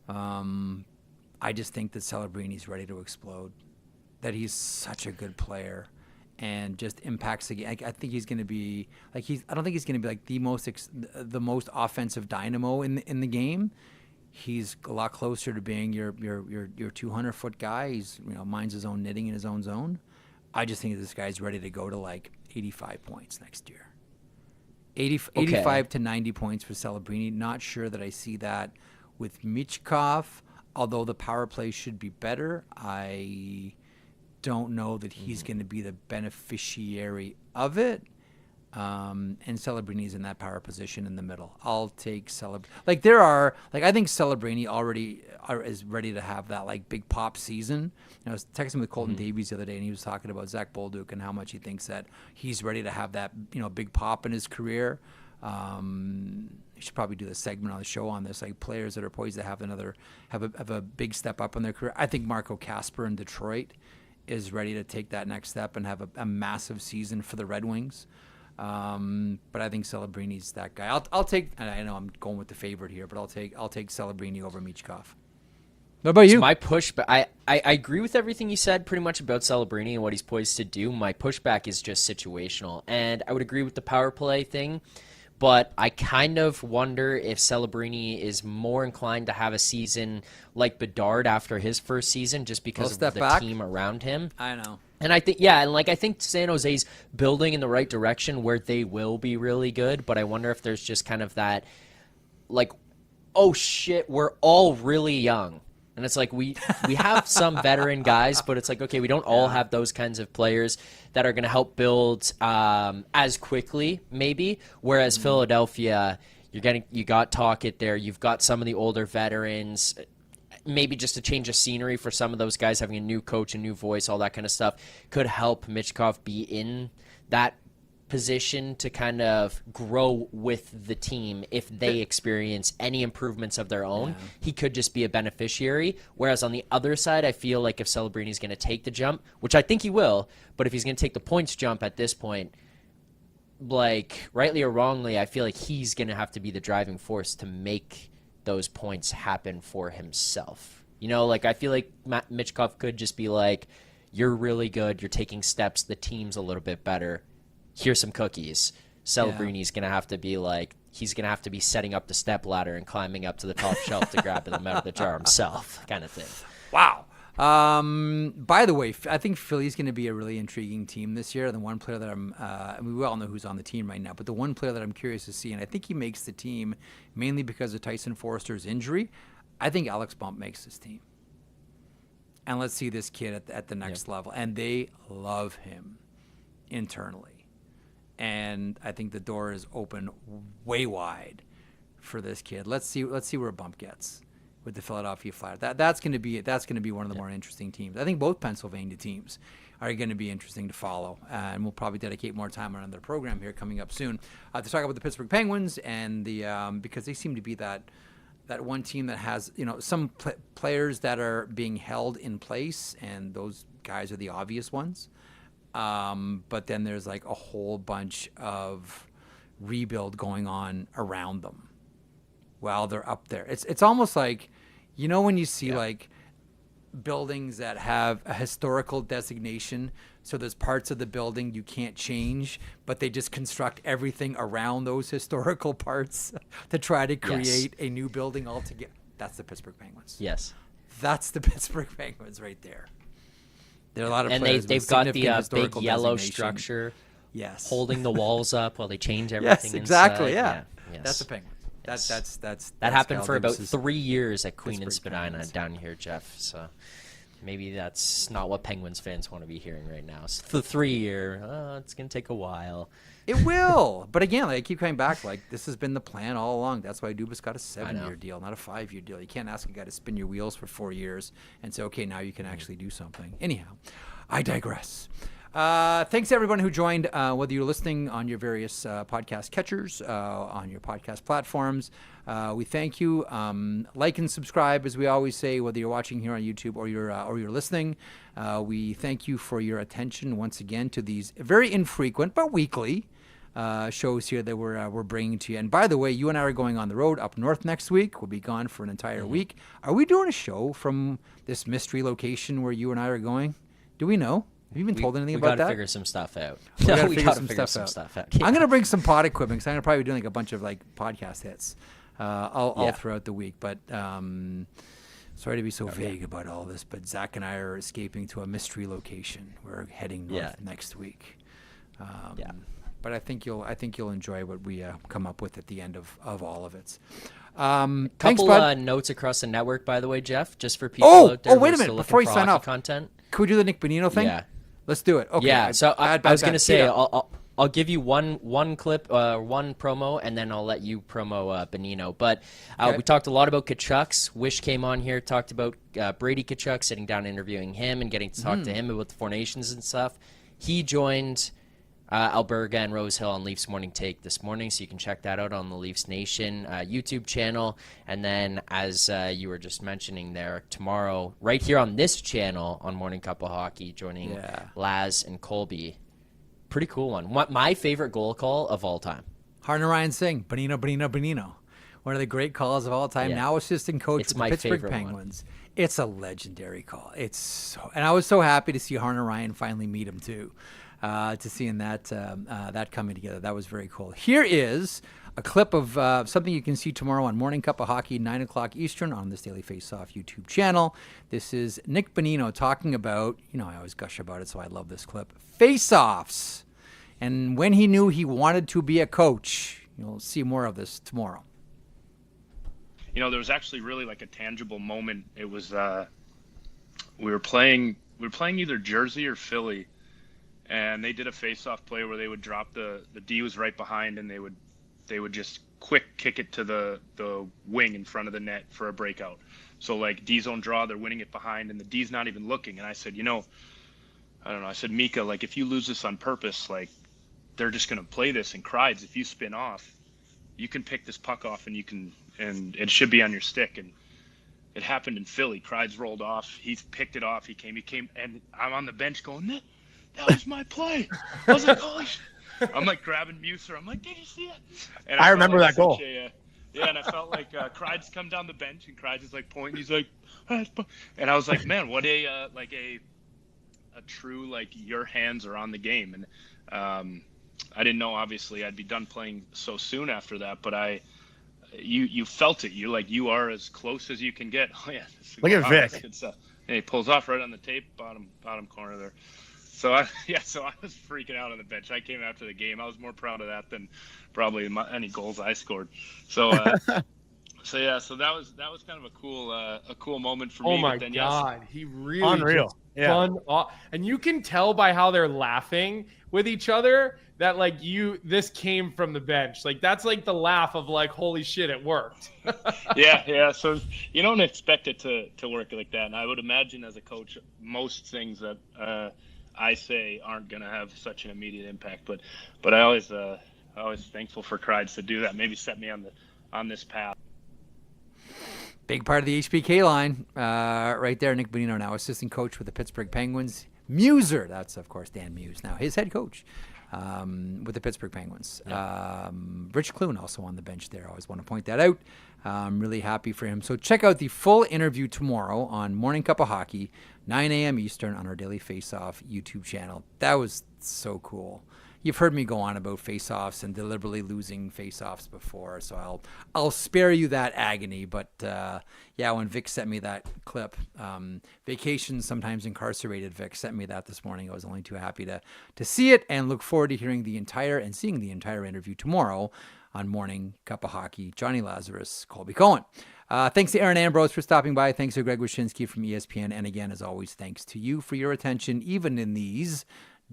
I just think that Celebrini's ready to explode, that he's such a good player and just impacts the game. I think he's going to be, I don't think he's going to be like the most offensive dynamo in the game. He's a lot closer to being your 200-foot guy. He's minds his own knitting in his own zone. I just think this guy's ready to go to like 85 points next year. 85 to 90 points for Celebrini. Not sure that I see that with Michkov, although the power play should be better. I don't know that he's going to be the beneficiary of it. And Celebrini's in that power position in the middle. I'll take Celebrini. I think Celebrini already is ready to have that big pop season. I was texting with Colton Davies the other day, and he was talking about Zach Bolduc and how much he thinks that he's ready to have that big pop in his career. You should probably do a segment on the show on this, like players that are poised to have a big step up in their career. I think Marco Kasper in Detroit is ready to take that next step and have a massive season for the Red Wings. But I think Celebrini's that guy. I'll take. I know I'm going with the favorite here, but I'll take Celebrini over Michkov. What about you? So my pushback, I agree with everything you said pretty much about Celebrini and what he's poised to do. My pushback is just situational, and I would agree with the power play thing, but I kind of wonder if Celebrini is more inclined to have a season like Bedard after his first season, just because of the team around him. I know. And I think, I think San Jose's building in the right direction where they will be really good, but I wonder if there's just kind of that, oh shit, we're all really young. And it's like we have some veteran guys, but it's like, okay, we don't all have those kinds of players that are going to help build as quickly, maybe. Whereas Philadelphia, you got Tocchet there, you've got some of the older veterans. Maybe just a change of scenery for some of those guys, having a new coach, a new voice, all that kind of stuff could help Michkov be in that position to kind of grow with the team. If they experience any improvements of their own, he could just be a beneficiary. Whereas on the other side, I feel like if Celebrini's going to take the jump, which I think he will, but if he's going to take the points jump at this point, rightly or wrongly, I feel like he's going to have to be the driving force to make those points happen for himself. I feel like Michkov could just be like, you're really good, you're taking steps, the team's a little bit better, here's some cookies. Celebrini's going to have to be he's going to have to be setting up the step ladder and climbing up to the top shelf to grab them out of the jar himself, kind of thing. Wow. By the way, I think Philly's going to be a really intriguing team this year. The one player that we all know who's on the team right now, but the one player that I'm curious to see, and I think he makes the team mainly because of Tyson Forster's injury, I think Alex Bump makes this team. And let's see this kid at the next level. And they love him internally. And I think the door is open way wide for this kid. Let's see where Bump gets with the Philadelphia Flyers. That's going to be one of the more interesting teams. I think both Pennsylvania teams are going to be interesting to follow, and we'll probably dedicate more time on their program here coming up soon to talk about the Pittsburgh Penguins and because they seem to be that one team that has some players that are being held in place, and those guys are the obvious ones. But then there's a whole bunch of rebuild going on around them while they're up there. It's almost like, when you see buildings that have a historical designation. So there's parts of the building you can't change, but they just construct everything around those historical parts to try to create a new building altogether. That's the Pittsburgh Penguins. Yes. That's the Pittsburgh Penguins right there. There are a lot of players they've got the big yellow structure. Yes. Holding the walls up while they change everything. Yes, exactly. Inside. Yeah. That's the Penguins. Yes. That's that happened for about 3 years at Queen and Pittsburgh Spadina Penguins. down here, Jeff. So maybe that's not what Penguins fans want to be hearing right now. So the 3 year, it's gonna take a while. It will, but again, I keep coming back. Like, this has been the plan all along. That's why Dubas got a 7-year deal, not a 5-year deal. You can't ask a guy to spin your wheels for 4 years and say, okay, now you can actually do something. Anyhow, I digress. Thanks to everyone who joined, whether you're listening on your various podcast catchers, on your podcast platforms. We thank you. Like and subscribe, as we always say, whether you're watching here on YouTube or you're listening. We thank you for your attention once again to these very infrequent but weekly shows here that we're bringing to you. And by the way, you and I are going on the road up north next week. We'll be gone for an entire week. Are we doing a show from this mystery location where you and I are going? Do we know? Have you been told anything about that? We got to figure some stuff out. We got to figure some stuff out. Yeah. I'm going to bring some pod equipment because I'm going to probably be doing like a bunch of like podcast hits all throughout the week. But sorry to be so vague about all this, but Zach and I are escaping to a mystery location. We're heading north next week. But I think you'll enjoy what we come up with at the end of all of it. Couple notes across the network, by the way, Jeff, just for people out there. Wait a minute before you sign off. Content. Could we do the Nick Bonino thing? Yeah. Let's do it. Okay. Yeah. So I was going to say I'll give you one clip, one promo, and then I'll let you promo Bonino. But we talked a lot about Tkachuk's. Wish came on here, talked about Brady Tkachuk, sitting down interviewing him and getting to talk to him about the Four Nations and stuff. He joined Alberga and Rose Hill on Leafs Morning Take this morning, so you can check that out on the Leafs Nation YouTube channel. And then, as you were just mentioning there, tomorrow, right here on this channel on Morning Cup of Hockey, joining Laz and Colby. Pretty cool one. My favorite goal call of all time. Harner Ryan Singh, Bonino. One of the great calls of all time. Now assistant coach for the Pittsburgh Penguins. One. It's a legendary call. And I was so happy to see Harner Ryan finally meet him too. To seeing that coming together. That was very cool. Here is a clip of something you can see tomorrow on Morning Cup of Hockey, 9 o'clock Eastern on this Daily Faceoff YouTube channel. This is Nick Bonino talking about, I always gush about it, so I love this clip, face-offs. And when he knew he wanted to be a coach. You'll see more of this tomorrow. There was actually really like a tangible moment. It was we were playing either Jersey or Philly. And they did a face-off play where they would drop the D was right behind, and they would just quick kick it to the wing in front of the net for a breakout. So like D zone draw, they're winning it behind, and the D's not even looking. And I said, I don't know. I said, Mika, like if you lose this on purpose, like they're just gonna play this. And Crides, if you spin off, you can pick this puck off, and it should be on your stick. And it happened in Philly. Crides rolled off. He picked it off. He came, and I'm on the bench going, that was my play. I was like, holy shit. I'm like grabbing Muser. I'm like, did you see it? And I remember that goal. And I felt like Crides come down the bench, and Crides is like pointing. He's like, and I was like, man, what a true, like, your hands are on the game. And I didn't know, obviously, I'd be done playing so soon after that, but you felt it. You are as close as you can get. Oh yeah. Look at Vic. And he pulls off right on the tape, bottom corner there. So I was freaking out on the bench. I came after the game. I was more proud of that than probably any goals I scored. So that was kind of a cool moment for me. Oh my God, he really unreal. And you can tell by how they're laughing with each other that like this came from the bench. Like that's like the laugh of like, holy shit, it worked. Yeah. So you don't expect it to work like that. And I would imagine as a coach, most things that I say aren't going to have such an immediate impact, but I always thankful for Crides to do that. Maybe set me on this path. Big part of the HBK line right there. Nick Bonino, now assistant coach with the Pittsburgh Penguins. Muser, that's, of course, Dan Muse, now his head coach with the Pittsburgh Penguins. Yeah. Rich Clune also on the bench there. I always want to point that out. I'm really happy for him. So check out the full interview tomorrow on Morning Cup of Hockey, 9 a.m. Eastern on our Daily Faceoff YouTube channel. That was so cool. You've heard me go on about face-offs and deliberately losing face-offs before, so I'll spare you that agony. But yeah, when Vic sent me that clip, Vacation Sometimes Incarcerated, Vic sent me that this morning. I was only too happy to see it, and look forward to hearing the entire and seeing the entire interview tomorrow on Morning Cup of Hockey. Johnny Lazarus, Colby Cohen. Thanks to Erin Ambrose for stopping by. Thanks to Greg Wyshynski from ESPN. And again, as always, thanks to you for your attention, even in these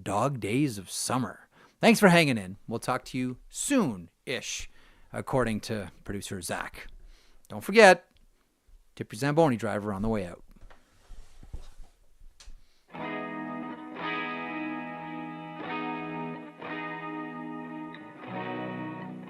dog days of summer. Thanks for hanging in. We'll talk to you soon-ish, according to producer Zach. Don't forget, tip your Zamboni driver on the way out.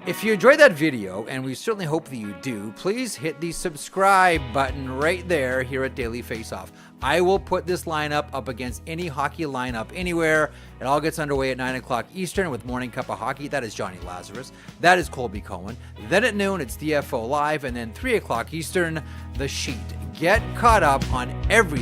If you enjoyed that video, and we certainly hope that you do, please hit the subscribe button right there here at Daily Faceoff. I will put this lineup up against any hockey lineup anywhere. It all gets underway at 9 o'clock Eastern with Morning Cup of Hockey. That is Johnny Lazarus. That is Colby Cohen. Then at noon, it's DFO Live. And then 3 o'clock Eastern, The Sheet. Get caught up on everything